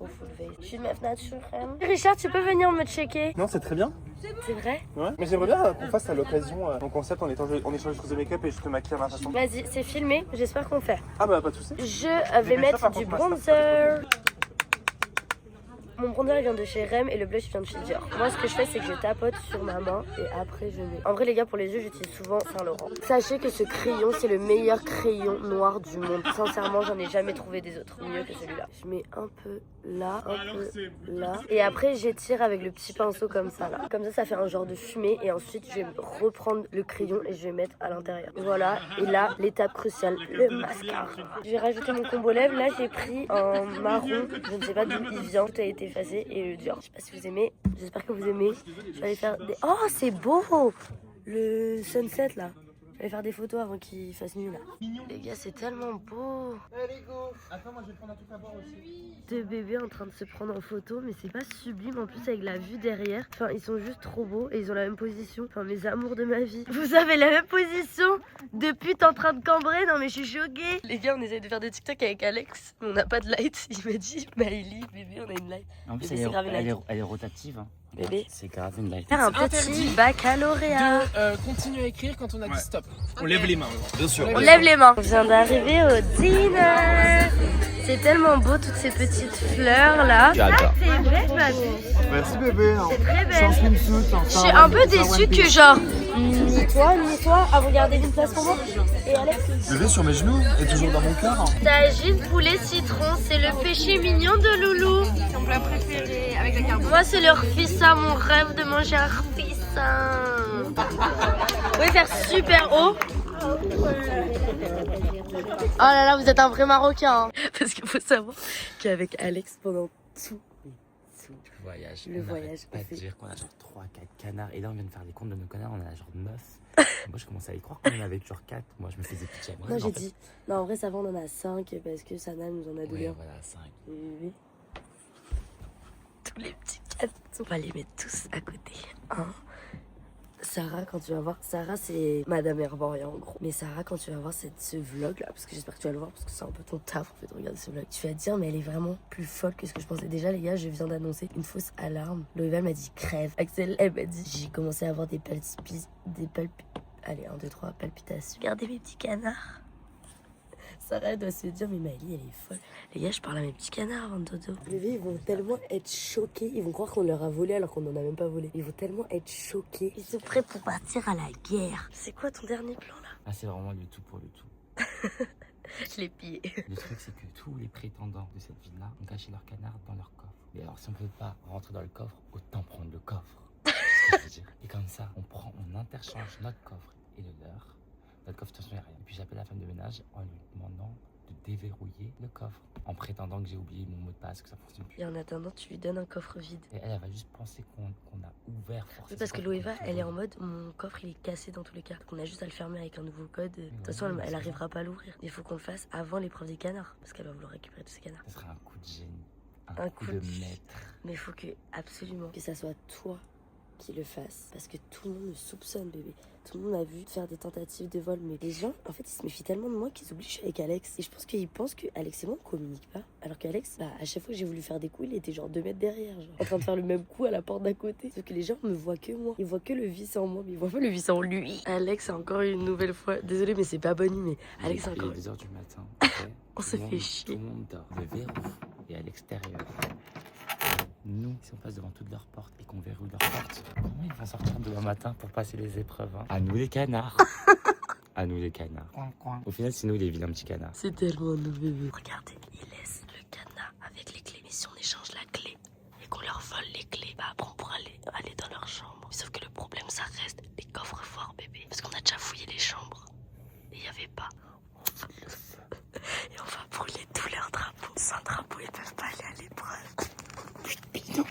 full face. Je suis une meuf naturelle. Richard, tu peux venir me checker? Non, c'est très bien. C'est vrai? Ouais. Mais j'aimerais bien qu'on fasse à l'occasion mon concept en échange de make-up et je te maquille à ma façon. Vas-y, c'est filmé, j'espère qu'on fait. Ah bah pas de soucis. Je vais mettre du bronzer. Mon bronzer vient de chez Rem et le blush vient de chez Dior. Moi, ce que je fais, c'est que je tapote sur ma main et après je mets. En vrai, les gars, pour les yeux, j'utilise souvent Saint Laurent. Sachez que ce crayon, c'est le meilleur crayon noir du monde. Sincèrement, j'en ai jamais trouvé des autres mieux que celui-là. Je mets un peu là, un peu là. Et après, j'étire avec le petit pinceau comme ça, là. Comme ça fait un genre de fumée. Et ensuite, je vais reprendre le crayon et je vais mettre à l'intérieur. Voilà. Et là, l'étape cruciale, le mascara. Je vais rajouter mon combo lèvres. Là, j'ai pris un marron. Je ne sais pas d'où il vient. Tout a été effacé. Et le Dior. Je sais pas si vous aimez. J'espère que vous aimez. Je vais aller faire des... Oh, c'est beau! Le sunset, là. Je vais faire des photos avant qu'il fasse nuit là. Les gars, c'est tellement beau. Allez, go. Attends, moi je vais prendre un truc à boire aussi. Deux bébés en train de se prendre en photo, mais c'est pas sublime en plus avec la vue derrière. Enfin, ils sont juste trop beaux et ils ont la même position. Enfin, mes amours de ma vie. Vous avez la même position de pute en train de cambrer. Non, mais je suis choquée. Les gars, on essaie de faire des TikTok avec Alex, mais on n'a pas de light. Il m'a dit, Maëlie, bébé, on a une light. En plus, Bébé, elle est rotative. Hein. Bébé, c'est grave une light. Faire un petit baccalauréat. Continue à écrire quand on a dit stop. On lève les mains. Bien sûr. On lève les mains. On vient d'arriver au dîner. C'est tellement beau toutes ces petites fleurs là. J'adore. C'est belle ma vie. Merci bébé. C'est très belle. Je Je suis un peu déçue que genre ni toi à regarder une place pour moi. Et Alex. Bébé sur mes genoux et toujours dans mon cœur. Tagine poulet citron, c'est le péché mignon de Loulou. Son plat préféré avec la carbone. Moi c'est le rfissa, mon rêve de manger un rfissa. Vous pouvez faire super haut. Oh là là, vous êtes un vrai Marocain. Hein. Parce qu'il faut savoir qu'avec Alex, pendant tout le voyage, Pas on fait... dire qu'on a genre 3-4 canards. Et là, on vient de faire les comptes de nos canards, on en a genre 9. Moi, je commençais à y croire qu'on en avait genre 4. Moi, je me faisais pitié. Non, j'ai dit. Non, en vrai, ça va, on en a 5 parce que Sana nous en a donné. Ouais, voilà, 5. Oui. Tous les petits cats, on va les mettre tous à côté. Hein. Sarah, quand tu vas voir, Sarah c'est Madame Herboria en gros. Mais Sarah, quand tu vas voir ce vlog là, parce que j'espère que tu vas le voir, parce que c'est un peu ton taf en fait de regarder ce vlog, tu vas te dire, mais elle est vraiment plus folle que ce que je pensais. Déjà, les gars, je viens d'annoncer une fausse alarme. Loïva m'a dit crève. Axel, elle m'a dit, j'ai commencé à avoir des allez, 1, 2, 3, palpitations. Regardez mes petits canards. Sarah elle doit se dire, mais Maëlie, elle est folle. Les gars, je parle à mes petits canards avant de dodo. Les bébés, ils vont tellement être choqués. Ils vont croire qu'on leur a volé alors qu'on n'en a même pas volé. Ils vont tellement être choqués. Ils sont prêts pour partir à la guerre. C'est quoi ton dernier plan là? Ah, c'est vraiment le tout pour le tout. Je l'ai pillé. Le truc, c'est que tous les prétendants de cette ville-là ont caché leur canard dans leur coffre. Et alors, si on peut pas rentrer dans le coffre, autant prendre le coffre. C'est ce que je veux dire. Et comme ça, on interchange notre coffre et le leur. Notre coffre, de toute façon, il n'y a rien. Et puis j'appelle la femme de ménage en lui demandant de déverrouiller le coffre. En prétendant que j'ai oublié mon mot de passe, que ça fonctionne plus. Et en attendant, tu lui donnes un coffre vide. Et elle va juste penser qu'on a ouvert forcément. Oui, parce que Loïva, elle est en mode, mon coffre, il est cassé dans tous les cas. Donc on a juste à le fermer avec un nouveau code. De toute façon, elle arrivera pas à l'ouvrir. Il faut qu'on le fasse avant l'épreuve des canards. Parce qu'elle va vouloir récupérer tous ces canards. Ce serait un coup de génie. Un coup de maître. Mais il faut que, absolument, que ça soit toi qui le fasse. Parce que tout le monde me soupçonne, bébé. Tout le monde a vu faire des tentatives de vol. Mais les gens, en fait, ils se méfient tellement de moi qu'ils oublient que je suis avec Alex. Et je pense qu'ils pensent que Alex et moi, on communique pas. Alors qu'Alex, bah, à chaque fois que j'ai voulu faire des coups, il était genre 2 mètres derrière. Genre, en train de faire le même coup à la porte d'à côté. Sauf que les gens me voient que moi. Ils voient que le vice en moi, mais ils voient pas le vice en lui. Alex a encore une nouvelle fois. Désolée, mais c'est pas Bonnie, mais Alex a encore. Il est 2h du matin. Okay. On se fait chier. Tout le monde dort. Le verrou est à l'extérieur. Nous, si on passe devant toutes leurs portes et qu'on verrouille leurs portes, comment ils vont sortir demain matin pour passer les épreuves hein? À nous les canards. À nous les canards. Au final, c'est nous les vilains petits canards. C'est tellement nos bébés. Regardez, ils laissent le cadenas avec les clés. Mais si on échange la clé et qu'on leur vole les clés, bah après on pourra aller dans leur chambre. Sauf que le problème, ça reste les coffres forts, bébé. Parce qu'on a déjà fouillé les chambres. Et il n'y avait pas. On fout le feu. Et on va brûler tous leurs drapeaux. Sans drapeau, ils peuvent pas aller à l'épreuve. Putain.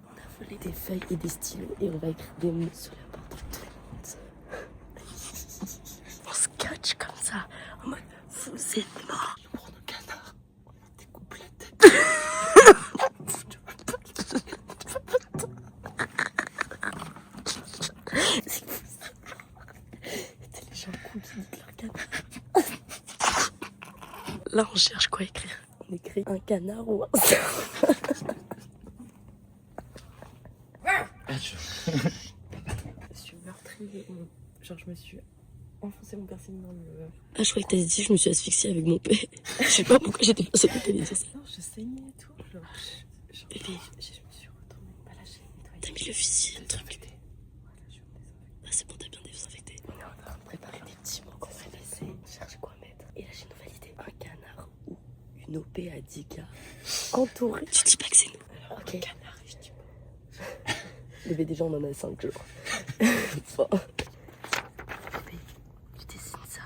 On a volé des feuilles et des stylos et on va écrire des mots sur la porte de tout le monde. On se catch comme ça, en mode vous êtes morts. Pour nos canards, on a découpé la tête. C'était les gens cool qui niquent leur canard. Là, on cherche quoi écrire. On écrit un canard ou un Je suis meurtrie. Genre, je me suis enfoncé mon piercing dans le. Ah, je croyais que t'avais dit je me suis asphyxiée avec mon père. Je sais pas pourquoi j'étais persuadée que t'allais dire ça. Non, je saignais et tout. Genre, Bébé, je me suis retournée. Bah là, j'ai nettoyé. t'as mis le fusil, un truc. Voilà, je suis désinfectée. Ah, c'est bon, t'as bien désinfecté. On est en train de préparer des petits mots qu'on va laisser. Cherche quoi mettre. Et là, j'ai une nouvelle idée. Un canard ou une OP à 10K. Entouré. Tu dis pas que c'est nous. Alors, ok. Un canard, je dis pas. Bébé, déjà, on en a 5 jours. Bon. Bébé, tu dessines ça.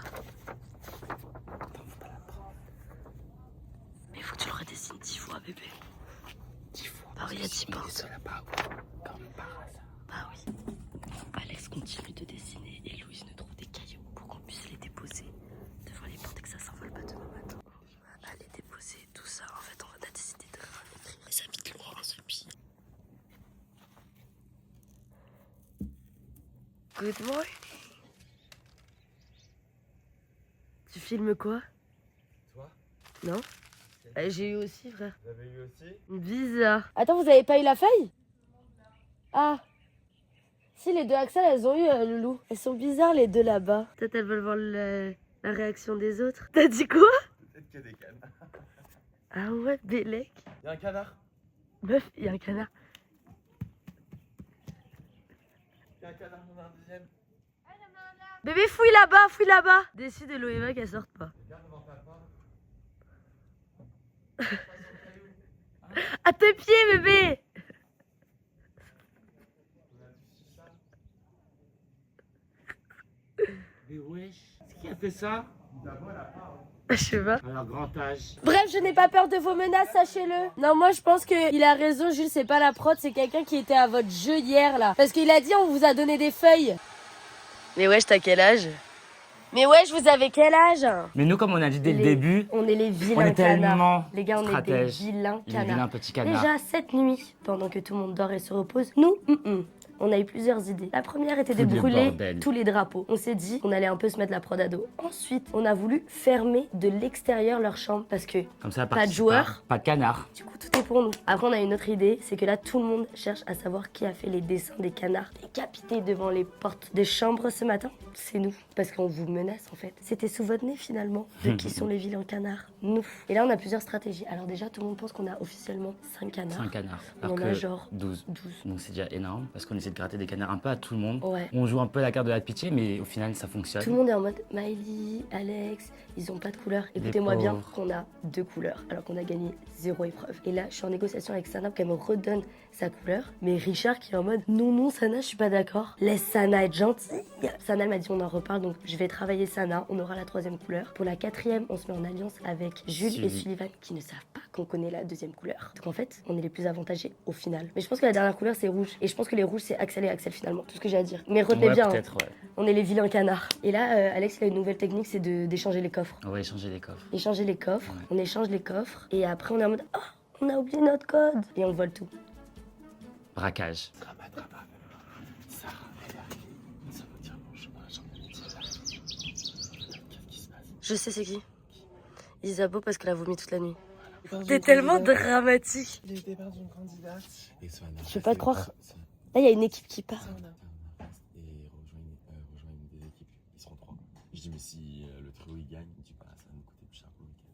Mais faut que tu le redessines 10 fois, bébé. 10 fois. Bah oui, il y a 10 portes. Bah oui. Alex continue de dessiner et Louise nous trouve des cailloux pour qu'on puisse les déposer devant les portes et que ça s'envole pas demain matin. On va aller déposer tout ça. En fait, on a décidé de rien écrire. Ça habite loin, ce pire. Good morning. Tu filmes quoi? Toi? Non? J'ai eu aussi, frère. Vous avez eu aussi? Bizarre. Attends, vous avez pas eu la feuille? Ah. Si, les deux Axel, elles ont eu, Loulou. Elles sont bizarres, les deux là-bas. Peut-être elles veulent voir la réaction des autres. T'as dit quoi? Peut-être qu'il y a des canards. Ah ouais, Bélec. Il y a un canard. Meuf, il y a un canard. Il y a un canard, on a un deuxième. Bébé, fouille là-bas, fouille là-bas. Décide de Loéva qu'elle sorte pas. Regarde devant ta porte. À tes pieds, bébé. Mais wesh, c'est qui a fait ça? Je sais pas. À leur grand âge. Bref, je n'ai pas peur de vos menaces, sachez-le. Non, moi je pense qu'il a raison, Jules, c'est pas la prod, c'est quelqu'un qui était à votre jeu hier là. Parce qu'il a dit on vous a donné des feuilles. Mais wesh, t'as quel âge? Mais wesh, vous avez quel âge? Mais nous, comme on a dit dès le début, on est les on vilains est tellement canards. Les gars, on est des stratèges. vilains Les canards. vilains petits canards. Déjà, cette nuit, pendant que tout le monde dort et se repose, nous, on a eu plusieurs idées. La première était de Foutre le brûler bordel. tous les drapeaux. On s'est dit qu'on allait un peu se mettre la prod à dos. Ensuite, on a voulu fermer de l'extérieur leur chambre parce que Comme ça, pas de joueurs. Pas de canards. Du coup, tout est pour nous. Après, on a une autre idée, c'est que là, tout le monde cherche à savoir qui a fait les dessins des canards décapités devant les portes des chambres ce matin. C'est nous, parce qu'on vous menace en fait. C'était sous votre nez finalement. De qui sont les vilains canards? Nous. Et là, on a plusieurs stratégies. Alors déjà, tout le monde pense qu'on a officiellement 5 canards. 5 canards. On Alors en a que genre 12. 12. Donc c'est déjà énorme parce qu'on essaie de gratter des canards un peu à tout le monde. Ouais. On joue un peu la carte de la pitié, mais au final, ça fonctionne. Tout le monde est en mode Miley, Alex, ils ont pas de couleur. Écoutez-moi bien pauvres. qu'on a 2 couleurs alors qu'on a gagné 0 épreuve. Et là, je suis en négociation avec Sana pour qu'elle me redonne sa couleur. Mais Richard qui est en mode non, Sana, je suis pas d'accord. Laisse Sana être gentille. Sana m'a dit on en reparle donc je vais travailler Sana. On aura la 3e couleur. Pour la 4e, on se met en alliance avec Jules et Sullivan qui ne savent pas qu'on connaît la 2e couleur. Donc en fait, on est les plus avantagés au final. Mais je pense que la dernière couleur c'est rouge. Et je pense que les rouges c'est Axel et Axel finalement. Tout ce que j'ai à dire. Mais retenez bien, hein, Ouais. on est les vilains canards. Et là, Alex il a une nouvelle technique, c'est d'échanger les coffres. On va échanger les coffres. Échanger les coffres, Ouais. on échange les coffres et après on est en mode oh, on a oublié notre code et on vole tout. Braquage. Ça, ça veut dire bonjour. Qu'est-ce qui se passe? Je sais c'est qui. Isabeau parce qu'elle a vomi toute la nuit. Quand T'es j'ai tellement candidat, dramatique. j'ai été perdre une candidate. Et Swana, Je peux pas te croire. ça- Là il y a une équipe qui part. Ça, on a- Et rejoignent des équipes. Ils seront 3. Je dis, mais si le trio il gagne, il dit, bah, ça va nous coûter plus cher pour le week-end.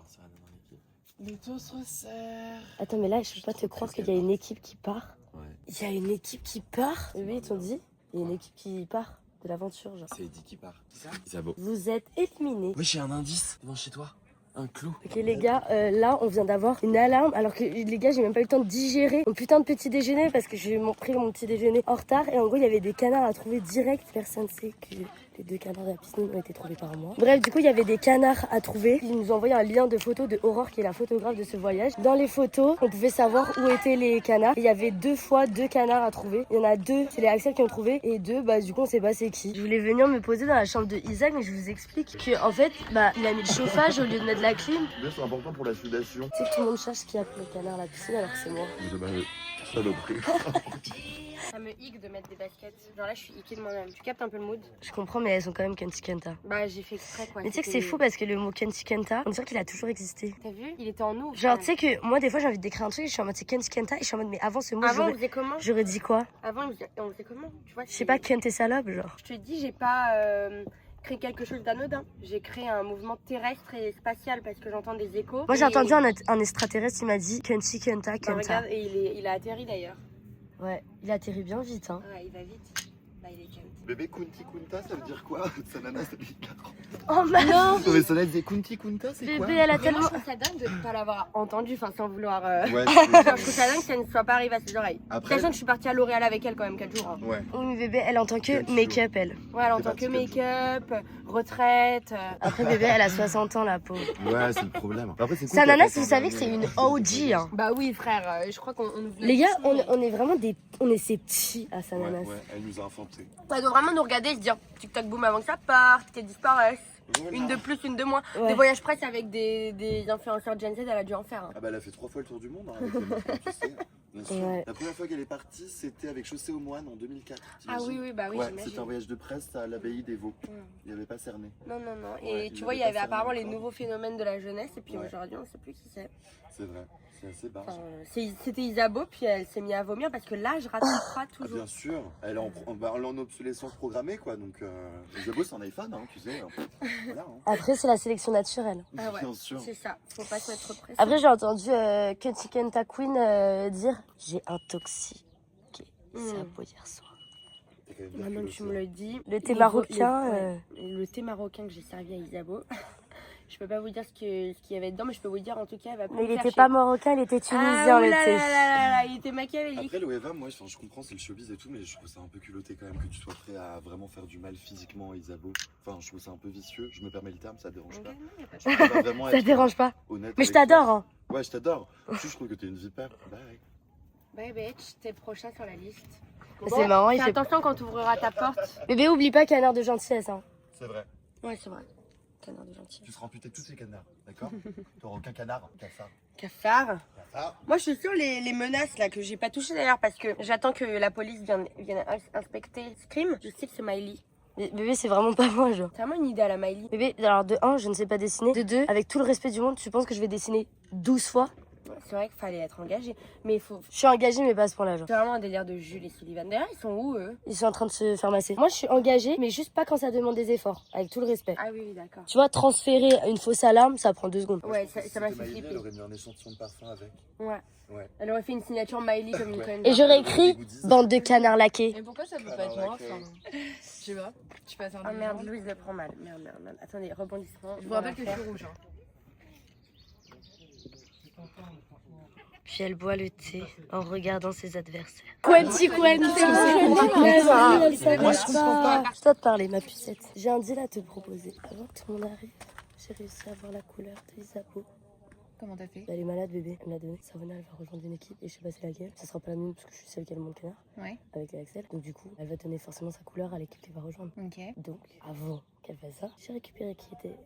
Serena dans l'équipe. Le dos se resserre. Attends, mais là, je peux pas te croire qu'il y a une équipe qui part. Ouais. Il y a une équipe qui part. Oui, ils t'ont dit. Il y a une équipe qui part de l'aventure, genre. C'est Eddie qui part. C'est ça? Isabeau. Vous êtes éliminés. Oui, j'ai un indice devant chez toi. Un clou. Ok les gars, là on vient d'avoir une alarme alors que les gars j'ai même pas eu le temps de digérer mon putain de petit déjeuner parce que j'ai pris mon petit déjeuner en retard et en gros il y avait des canards à trouver direct. Personne sait que les 2 canards de la piscine ont été trouvés par moi. Bref du coup il y avait des canards à trouver. Ils nous ont envoyé un lien de photos de Aurore qui est la photographe de ce voyage. Dans les photos on pouvait savoir où étaient les canards. Il y avait 2 fois 2 canards à trouver. Il y en a 2, c'est les Axel qui ont trouvé et 2 bah du coup on sait pas c'est qui. Je voulais venir me poser dans la chambre de Isaac mais je vous explique que en fait bah il a mis le chauffage au lieu de mettre la clim. C'est important pour la sudation. C'est que tout le monde cherche qui a pris le canard à la piscine alors que c'est moi. Saloperie. Ça me hic de mettre des baskets. Genre là, je suis hickée de moi-même. Tu captes un peu le mood? Je comprends mais elles sont quand même Kenty Kenta. Bah, j'ai fait exprès quoi. Mais tu sais que c'est fou parce que le mot Kenty Kenta, on dirait qu'il a toujours existé. T'as vu? Il était en nous. Genre tu sais que moi des fois j'ai envie d'écrire un truc et je suis en mode c'est Kenty Kenta et je suis en mode mais avant ce mot Avant, on faisait comment? j'aurais dit quoi? Avant, on faisait comment? Tu vois? Je sais pas Kent et salope genre. Je te dis, j'ai pas créé quelque chose d'anodin. J'ai créé un mouvement terrestre et spatial parce que j'entends des échos. Moi j'ai entendu un extraterrestre qui m'a dit Kenty Kenta Bah, Kenta. regarde, et il a atterri d'ailleurs. Ouais, il atterrit bien vite hein. Ouais, il va vite. Bah, il est Kent. Bébé Kunti Kunta, ça veut dire quoi? Sanana, ça veut dire Oh ma non. Non mais Sanana disait Kunti Kunta, c'est quoi? Bébé elle a Moi, tellement... je trouve ça dingue de ne pas l'avoir entendu, enfin sans vouloir. Ouais, Je trouve ça dingue que ça ne soit pas arrivé à ses oreilles. Après- Sachant que je suis partie à L'Oréal avec elle quand même 4 jours. Hein. Ouais. Oui mais bébé elle entend que Quel make-up elle. Ouais, elle C'est entend parti que quatre make-up, retraite. Après bébé elle a 60 ans la pauvre. Ouais, c'est le problème. Après, c'est cool Sanana qu'elle si vous fasse savez un que c'est dernier- une OG hein. Bah oui, frère, je crois qu'on nous. Les gars on est vraiment des... On est ces petits à Sananas. Ouais, elle nous a infanté. Elle doit vraiment nous regarder et se dire tic-tac boum avant que ça parte, qu'elle disparaisse. Voilà. Une de plus, une de moins. Ouais. Des voyages presse avec des influenceurs Gen Z, elle a dû en faire. Hein. Ah bah elle a fait 3 fois le tour du monde hein, avec les meufs, tu sais. Bien sûr. Ouais. La première fois qu'elle est partie, c'était avec Chaussée aux Moines en 2004. Ah oui, oui, bah oui, Ouais, j'imagine. c'était un voyage de presse à l'abbaye des Vaux. Il n'y avait pas cerné. Non, non, non. Ouais, Et tu il vois, il y avait avait pas apparemment cerné les encore. nouveaux phénomènes de la jeunesse. Et puis Ouais. aujourd'hui, on ne sait plus qui c'est. C'est vrai, c'est assez barge. Enfin, c'était Isabeau, puis elle s'est mise à vomir parce que l'âge rattrapera Ah, toujours. bien sûr, elle est en obsolescence programmée quoi, donc Isabeau c'est un iPhone, hein, tu sais. Voilà, hein. Après c'est la sélection naturelle. Ah ouais, Bien sûr. c'est ça. Faut pas se mettre pressé. Après j'ai entendu Kenty Kenta Queen dire j'ai intoxiqué Isabeau hier soir. T'es quand même bien Maintenant que culotté, tu me le dis. Le thé les- marocain, ouais, le thé marocain que j'ai servi à Isabeau. Je peux pas vous dire ce qu'il y avait dedans, mais je peux vous dire en tout cas, elle va plus mais il me était faire pas chier. marocain, il était Ah, tunisien le oulala, thé. là, il était machiavélique. Après l'OEVA, moi je comprends, c'est le showbiz et tout, mais je trouve ça un peu culotté quand même que tu sois prêt à vraiment faire du mal physiquement à Isabeau. Enfin, je trouve ça un peu vicieux, je me permets le terme, ça te dérange pas. Je préfère vraiment Ça être te dérange pas. honnête Mais je avec toi. t'adore hein. Ouais, je t'adore. En plus, je trouve que t'es une vipère. Bye. Bye bitch, t'es le prochain sur la liste. C'est marrant, il fais fait... attention quand tu ouvriras ta porte. Bébé oublie pas canard de gentillesse hein. C'est vrai. Ouais, c'est vrai. Canard de gentil. Tu seras amputé de tous ces canards, d'accord? T'auras aucun canard, cafard. Cafard. Cafard. Moi, je suis sur les menaces là que j'ai pas touchées d'ailleurs parce que j'attends que la police vienne inspecter ce crime. Je sais que c'est Miley. Mais bébé c'est vraiment pas moi genre. C'est vraiment une idée à la Miley. Bébé alors de 1 je ne sais pas dessiner. De 2 avec tout le respect du monde tu penses que je vais dessiner 12 fois? Ouais, c'est vrai qu'il fallait être engagé, mais il faut. Je suis engagée mais pas à ce point là genre. C'est vraiment un délire de Jules et Sullivan. D'ailleurs, ils sont où eux? Ils sont en train de se faire masser. Moi je suis engagée mais juste pas quand ça demande des efforts. Avec tout le respect. Ah oui, oui, d'accord. Tu vois transférer une fausse alarme ça prend 2 secondes. Ouais, ça m'a fait Miley, flipper. elle aurait mis un échantillon de parfum avec. Ouais. Ouais. Elle aurait fait une signature Miley comme une Ouais. conne. Et j'aurais écrit bande de canards laqués. Mais pourquoi ça peut pas être moi enfin, je sais pas. Tu passes un Ah merde, Louise le prend mal. Merde. Attendez, rebondissement. Je vous rappelle que je suis rouge. Hein. Puis elle boit le thé en regardant ses adversaires. Quenty, Moi je comprends pas. Je dois te parler ma pucette. J'ai un deal à te proposer. Avant que tout le monde arrive, j'ai réussi à avoir la couleur de Isabeau. Comment t'as fait? Elle est malade bébé, elle me l'a donné. Savona elle va rejoindre une équipe et je sais pas c'est laquelle. Ça sera pas la mienne parce que je suis celle qui a le monde canard. Ouais. Avec les Axel. Donc du coup, elle va donner forcément sa couleur à l'équipe qui va rejoindre. Ok. Donc avant qu'elle fasse ça, j'ai récupéré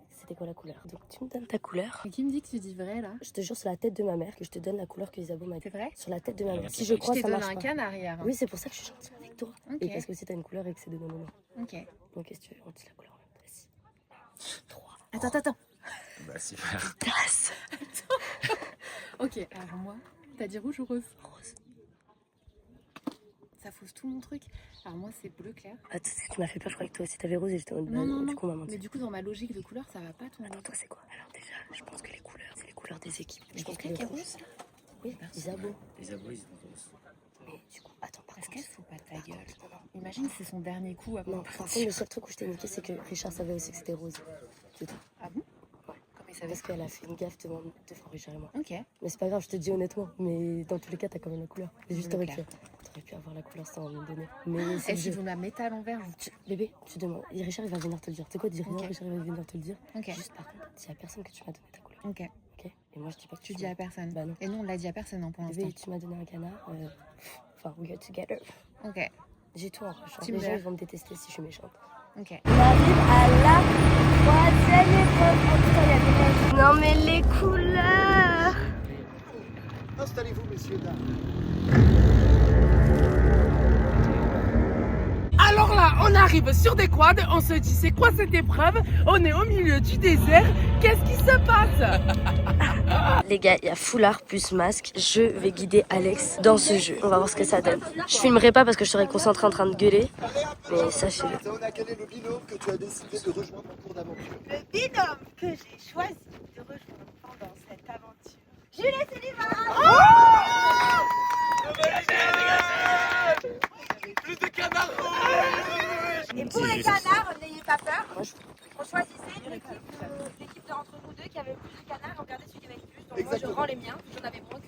c'était quoi la couleur. Donc tu me donnes ta couleur. Et qui me dit que tu dis vrai là? Je te jure sur la tête de ma mère que je te donne la couleur que Isabeau m'a dit. C'est vrai? Sur la tête de ma mère. Si je crois Je ça t'ai donné marche un pas. canard hier. Oui, c'est pour ça que je suis gentille avec toi. Ok. Et parce que si t'as une couleur et que c'est de ma maman. Ok. Donc qu'est-ce que tu veux? On dit la couleur en même temps. Vas-y. 3. Attends. Bah super. Grâce. Ok, alors moi, t'as dit rouge ou rose? Rose. Ça fausse tout mon truc. Alors moi, c'est bleu clair. Attends, tu m'as fait peur, je croyais que toi aussi t'avais rose et j'étais en mode Non, bah, non, du non. coup on m'a menti. Mais du coup, dans ma logique de couleur, ça va pas ton Attends, toi c'est quoi? Alors déjà, je pense que les couleurs couleur des équipes. Je pense qu'elle est rouge. Oui, Isabeau. Les abos, ils sont roses. Mais du coup, attends, par Est-ce contre. qu'elle fout pas ta gueule? Imagine, c'est son dernier coup avant. Non, par contre, le seul truc où je t'ai niqué, c'est que Richard savait aussi que c'était rose. C'est tout. Ah bon? Ouais. Comment il savait? Parce qu'elle a fait une gaffe devant Richard et moi. Ok. Mais c'est pas grave, je te dis honnêtement. Mais dans tous les cas, t'as quand même la couleur. C'est juste Le t'aurais clair. pu avoir la couleur sans me donner. Mais c'est le Est-ce jeu. que vous la mettez à l'envers? Bébé, tu demandes. Et Richard, il va venir te le dire. Tu sais quoi, dis rien, Ok. Richard, il va venir te le dire. Ok. Juste par contre, dis à personne que tu m'as donné ta couleur. Ok. Ok. Et moi, je dis pas que Tu dis à personne. Bah non. Et nous, on l'a dit à personne hein, pour l'instant. Bébé, tu m'as donné un canard. Enfin, we are together. Ok. J'ai tout en revanche. Tu Les me gens, verras. ils vont me détester si je suis méchante. Ok. On arrive à la troisième épreuve. Oh putain, il y a des mecs. Non, mais les couleurs. Installez-vous, messieurs, dames. Alors là, on arrive sur des quads, on se dit c'est quoi cette épreuve? On est au milieu du désert, qu'est-ce qui se passe? Les gars, il y a foulard plus masque. Je vais guider Alex dans ce jeu. On va voir ce que ça donne. Je filmerai pas parce que je serai concentrée en train de gueuler. Mais sachez-le. Saona, quel est le binôme que tu as décidé de rejoindre en cours d'aventure? Le binôme que j'ai choisi de rejoindre pendant cette aventure, Julie Sullivan. Plus de canards. Et pour les canards, n'ayez pas peur. On choisissait l'équipe de entre nous deux qui avait le plus de canards. On regardait celui qui avait le plus. Donc moi je rends les miens. J'en avais moins que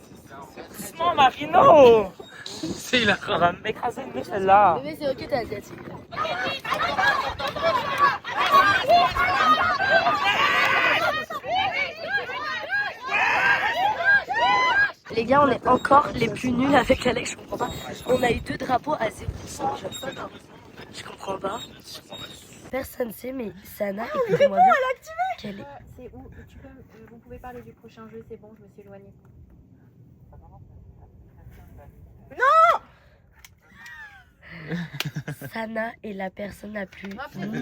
6. Doucement, Marino. C'est la on va m'écraser une celle-là. Bébé, c'est ok, t'es asiatique. Les gars, on est encore les plus nuls avec Alex, je comprends pas. On a eu 2 drapeaux à 0%. Je comprends pas. Personne sait, mais Sana, écoutez-moi bien. Quelle est... C'est où vous pouvez parler du prochain jeu, c'est bon, je me suis éloignée. Sana est la personne la plus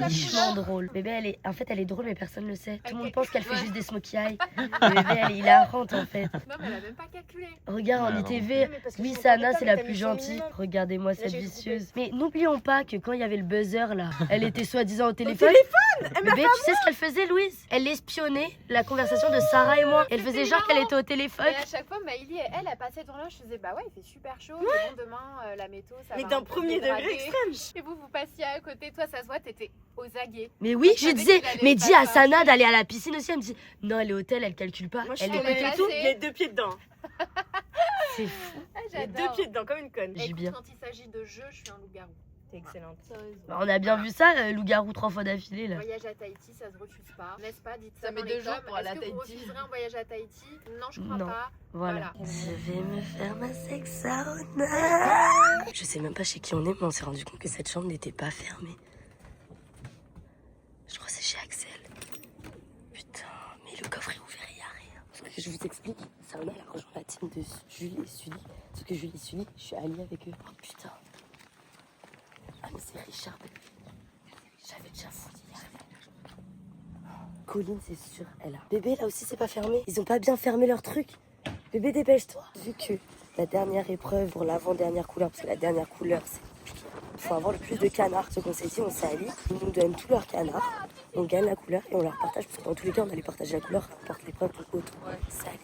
nichement drôle. Bébé, elle est drôle, mais personne ne le sait. Tout le monde pense qu'elle fait juste des smokey eyes. Mais bébé, elle est hilarante en fait. Non, mais elle a même pas calculé. Regarde en ITV, oui, Sana, c'est la plus gentille. Regardez-moi cette vicieuse. Mais n'oublions pas que quand il y avait le buzzer là, elle était soi-disant au téléphone. Bébé, tu sais ce qu'elle faisait, Louise? Elle espionnait la conversation de Sarah et moi. Elle faisait genre qu'elle était au téléphone. Et à chaque fois, Maïli, elle passait devant là, je faisais bah ouais, il fait super chaud. Mais bon, demain, la météo, ça Mais va. d'un un peu premier degré dégrader. extrême. Et vous passiez à côté, toi, ça se voit, t'étais aux aguets. Mais oui, je savais disais, qu'il allait mais pas dis à faire. Sana d'aller à la piscine aussi. Elle me dit, non, elle est hôtel, elle calcule pas. Moi je Elle suis écoute allée et là, tout. c'est- les 2 pieds dedans. C'est fou. Ah, Les 2 j'adore. pieds dedans comme une conne. J'ai Écoute, bien. quand il s'agit de jeu, je suis un loup-garou. T'es excellente. Sérieusement. Bah, on a bien vu ça, loup-garou 3 fois d'affilée là. Voyage à Tahiti, ça se refuse pas. N'est-ce pas? Dites ça, Ça met dans 2 les jours coms. pour aller à Est-ce que vous Tahiti. refuserez un voyage à Tahiti? Non, je crois Non. pas. Voilà. Voilà. Je vais me faire ma sex sauna. Je sais même pas chez qui on est, mais on s'est rendu compte que cette chambre n'était pas fermée. Je crois que c'est chez Axel. Putain, mais le coffre est ouvert, il n'y a rien. Parce que je vous explique, Sauna, elle a rejoint la team de Julie et Sully. Parce que Julie et Sully, je suis alliée avec eux. Oh putain. Ah mais c'est Richard. J'avais déjà foutu hier. Colline, c'est sûr, elle a. Bébé, là aussi, c'est pas fermé. Ils ont pas bien fermé leur truc. Bébé, dépêche-toi. Vu que la dernière épreuve pour l'avant-dernière couleur, parce que la dernière couleur, c'est il faut avoir le plus de canards. Ce qu'on s'est dit, on s'allie. Ils nous donnent tous leurs canards. On gagne la couleur et on leur partage. Parce que dans tous les cas, on allait partager la couleur. On porte l'épreuve pour autre. S'allier.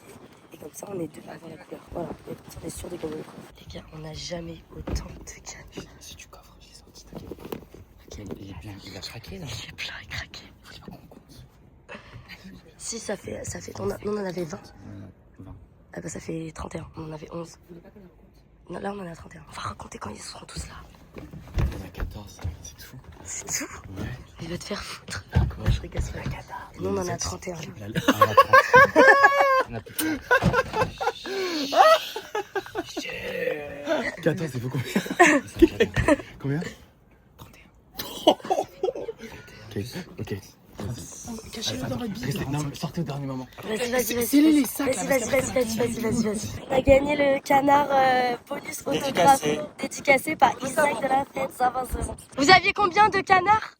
Et comme ça, on est 2 avant la couleur. Voilà. Et comme ça, on est sûr de gagner l'épreuve. Les gars, on n'a jamais autant de canards. Si tu coffres, je l'ai senti, t'inquiète. Il est bien, il a craqué là. Il est plein et craqué. Faut pas qu'on compte. Si, ça fait. On en avait 20. 20. Ah bah ça fait 31. On en avait 11. Non, là, on en a 31. On va raconter quand ils seront tous là. On a 14, c'est tout. C'est tout? Ouais. Il va te faire foutre. Quoi? Je rigole sur la cata. Nous, on en a 31. On a plus. 14, c'est faux combien? Combien? 31. Ok. Cachez-le dans votre bille. Non, mais sortez au dernier moment. Vas-y. Scellez les sacs, là, Vas-y. On a gagné le canard bonus autographe dédicacé par Isaac de la fête. Ça va, c'est bon. Vous aviez combien de canards?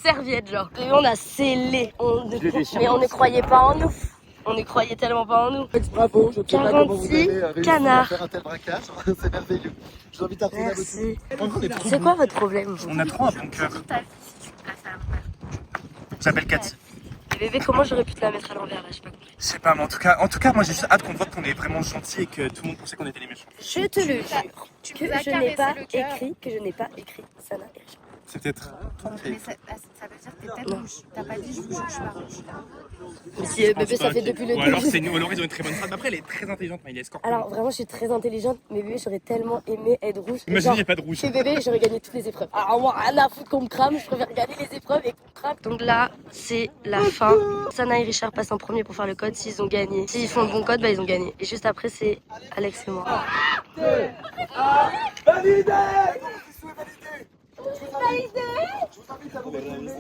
Serviette, genre. Et on a scellé. Mais on ne croyait pas en nous. On ne croyait tellement pas en nous. Bravo, je ne sais pas comment vous avez 46 réussi à canards. faire un tel braquage. C'est merveilleux. Je vous invite à retrouver votre... Merci. C'est quoi votre problème, vous? On a trop un bon cœur. Ça s'appelle Kat. bébé, comment j'aurais pu te la mettre à l'envers là? Je sais pas compris. Je sais pas, mais en tout cas, moi j'ai juste hâte qu'on voit qu'on est vraiment gentil et que tout le monde pensait qu'on était les méchants. Je te le jure que je n'ai pas écrit Sana et Richard. C'est peut-être toi qui Mais ça veut dire que t'es peut-être rouge. T'as pas dit je suis pas rouge. Mais si bébé, ça fait depuis le Ou début. alors c'est nous, alors ils ont une très bonne phrase. Après, elle est très intelligente, mais il est scorpion. Alors vraiment, je suis très intelligente, mais bébé, j'aurais tellement aimé être rouge. Imagine, il n'y a pas de rouge. Chez bébé, j'aurais gagné toutes les épreuves. Alors moi, rien à foutre qu'on me crame, je préfère gagner les épreuves et qu'on me crame. Donc là, c'est la fin. Sana et Richard passent en premier pour faire le code. S'ils ont gagné, s'ils font le bon code, bah ils ont gagné. Et juste après, c'est Alex et moi. Validé! Je vous invite à vous retourner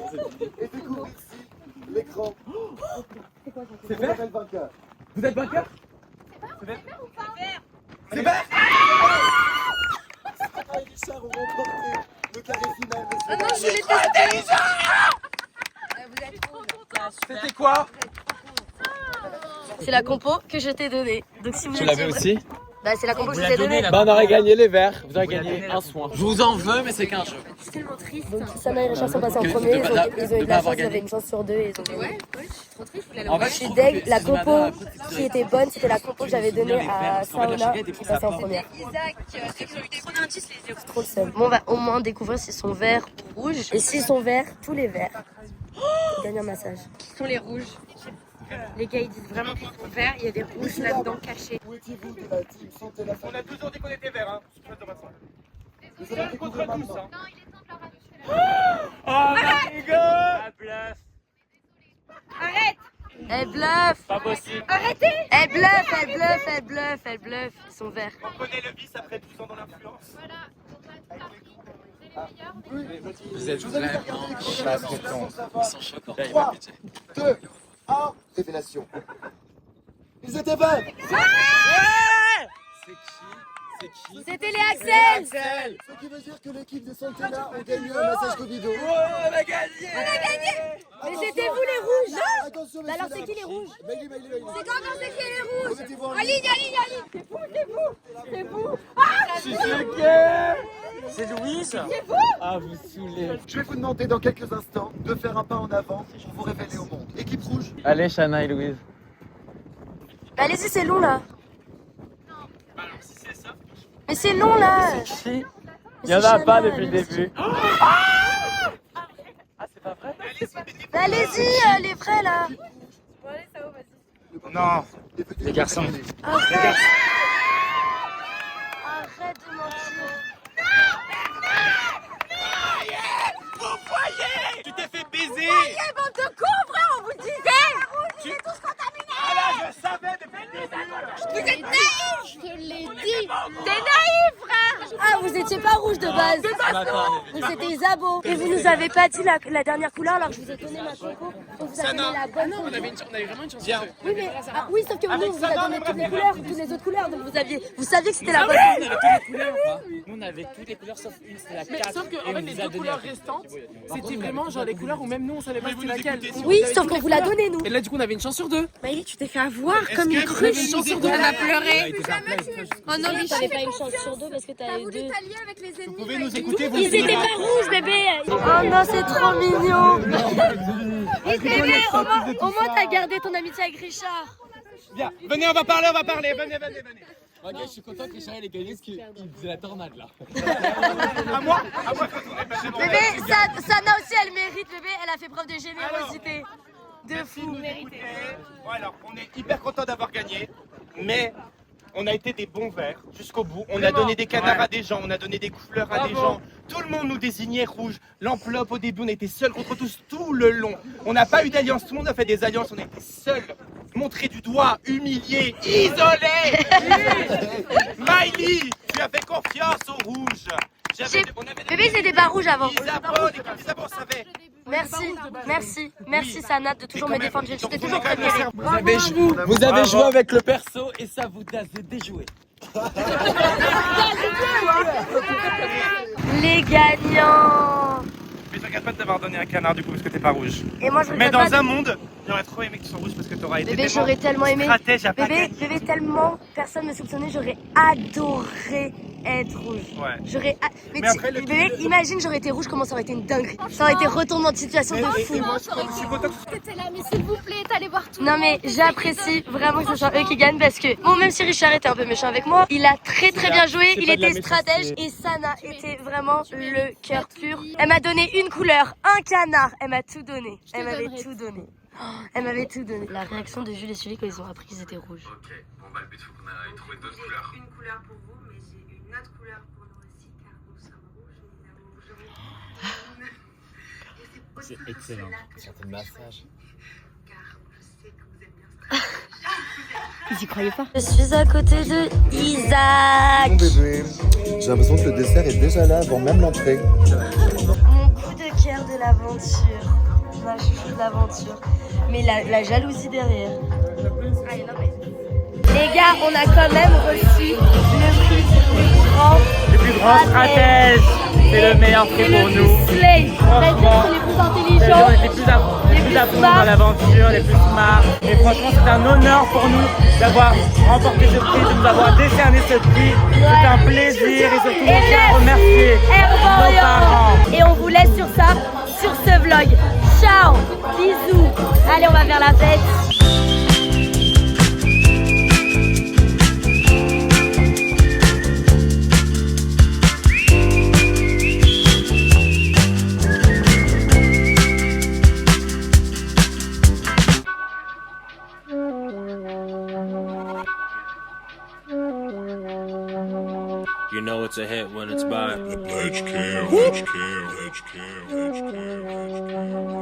et découvrir ici l'écran. C'est fait? Vainqueur. Vous êtes vainqueur? C'est vert! Sana et Richard ont remporté le carré final. Ah non, je l'ai testé. C'était quoi? C'est la compo que je t'ai donnée. Donc si vous Tu êtes l'avais sûr- aussi? Bah c'est la compo que je vous ai donnée. Bah on aurait gagné les verts, vous aurez gagné un soin. Je vous en veux, mais c'est qu'un jeu. C'est tellement triste. Donc Sana et Richard sont passés en Que premier, de ils ont pas- eu de de pas la chance, avoir ils avaient gagné. une chance sur deux et ils ont gagné. Ouais, je suis trop triste, je voulais aller En fait, Je suis deg, la compo qui était bonne, c'était la compo que j'avais donnée à Saona qui passait en première. Isaac, c'est qu'ils ont eu trop d'indices les yeux. C'est trop le seum. Bon, on va au moins découvrir s'ils sont verts ou rouges. Et s'ils sont verts, tous les verts gagnent un massage. Qui sont les rouges? Les gars, ils disent vraiment qu'ils sont verts, il y a des rouges là-dedans cachés. Où étiez-vous de la team Santé la On a toujours dit qu'on était verts, hein. Vous allez découvrir maintenant. Oh my god! Bluff! Arrête! Elle bluffe. Pas possible! Arrêtez! Elle bluffe, elle bluffe, elle bluffe, elle bluffe. Ils sont verts. On connaît le vice après 12 ans dans l'influence. Vous êtes vraiment chassotons. Ils sont choquants. 3, 2, 1, révélation. Ils étaient verts! C'est qui? C'était les Axel! Ce qui veut dire que l'équipe de Santana ont gagné un massage Covido. On a gagné! Mais c'était vous les rouges! Attention, Bah alors, messieurs, c'est qui les rouges? Bailey. C'est quand on sait qui est les rouges? Remettez-vous en Aline! C'est vous! C'est vous! C'est Louise! Ah, vous saoulez. Je vais vous demander dans quelques instants de faire un pas en avant pour vous révéler au monde. Équipe rouge. Allez, Shana et Louise. Bah, allez-y, c'est long là. Mais c'est long là. Il y en a pas depuis le début. Bah, allez-y, les vrais là. Non! Les garçons! Arrête de mentir. Tu t'es fait baiser! Bande de cons, frère, on vous le disait! Tu es tous contaminés! Ah là, je savais depuis le début! Vous êtes naïfs! Je te l'ai dit. T'es naïf, frère! Ah, vous étiez pas rouge de base. Donc c'était Zabo. Et vous nous avez pas dit la dernière couleur alors que je vous ai donné ma compo. On vous a donné la bonne couleur. On avait vraiment une chance. Viens. Oui, mais oui, sauf que nous, on vous a donné toutes les couleurs, toutes les autres couleurs. Donc vous saviez que c'était la bonne couleur. Nous on avait toutes les couleurs sauf une, c'était la Mais 4. sauf que en fait, les deux couleurs restantes, c'était vraiment genre les couleurs où même nous on savait pas c'était laquelle. Oui, sauf qu'on vous l'a donné nous. Et là, du coup, on avait une chance sur deux. Maëlie, tu t'es fait avoir comme une On avait cruche. une chance sur deux. Elle a pleuré. Oh non, mais t'avais pas une chance sur deux parce que t'avais deux. T'allier avec les ennemis. Vous pouvez nous écouter, vous Ils étaient pas rouges, bébé. Oh non, c'est trop mignon. Bébé, au moins t'as gardé ton amitié avec Richard. Viens, venez, on va parler, venez. Ok, je suis content que Richard ait gagné parce qu'il faisait la tornade là. À moi, Bébé, Sana aussi, elle mérite, bébé. Elle a fait preuve de générosité. De fou. Bon alors, on est hyper content d'avoir gagné, mais on a été des bons verts jusqu'au bout. On a donné des canards à des gens, on a donné des couleurs à des gens. Tout le monde nous désignait rouge. L'enveloppe au début, on était seuls contre tous tout le long. On n'a pas eu d'alliance, tout le monde a fait des alliances, on était seuls. Montrés du doigt, humiliés, isolés. Miley, tu as fait confiance aux rouges. Bébé, c'était pas rouge avant. L'équipe d'Isabeau savait. Merci Sana de toujours me défendre. Je t'ai toujours préférée. Vous avez joué avec le perso et ça vous a déjoué. Les gagnants. Mais je regrette pas de t'avoir donné un canard du coup parce que t'es pas rouge. Et moi, je Mais regrette dans pas un monde, j'aurais trop aimé que tu sois rouge parce que t'aurais été Bébé, j'aurais tellement aimé. stratège à pas gagner. Bébé, tellement personne ne soupçonnait, j'aurais adoré être rouge. Ouais. J'aurais. Mais après, imagine, j'aurais été rouge, comment ça aurait été une dinguerie. Ça aurait été retournement de situation de fou. Je suis content que T'étais là, mais s'il vous plaît, t'allais voir tout. Non mais j'apprécie vraiment que ce soit eux qui gagnent parce que bon, même si Richard était un peu méchant avec moi, il a très bien joué, il était stratège et Sana était vraiment le cœur pur. Elle m'a donné une couleur, un canard, elle m'a tout donné. Elle m'avait tout donné. Oh, elle m'avait tout donné. La réaction de Jules et Sully quand ils ont appris qu'ils étaient rouges. Ok, bon bah le but faut qu'on aille trouver d'autres couleurs. Une couleur pour vous, mais j'ai une autre couleur pour nous aussi, car nous sommes rouges, évidemment, C'est excellent. Sortez le massage. car je sais que vous êtes bien Ils y croyaient pas. Je suis à côté de Isaac. Mon bébé, j'ai l'impression que le dessert est déjà là avant même l'entrée. Mon coup de cœur de l'aventure. Ma chouchou de l'aventure. Mais la jalousie derrière. Les gars, on a quand même reçu le prix Le plus grand stratège. C'est le meilleur prix pour nous. Franchement, les plus intelligents. les plus à fond dans l'aventure, les plus smart. Et franchement, c'est un honneur pour nous d'avoir remporté ce prix, de nous avoir décerné ce prix. C'est un plaisir et surtout on tient à remercier nos parents. Et on vous laisse sur ça, sur ce vlog. Ciao, bisous. Allez, on va faire la fête. You know it's a hit when it's by Ledge Cam, Ledge Cam, Ledge Cam, Ledge Cam, Ledge Cam.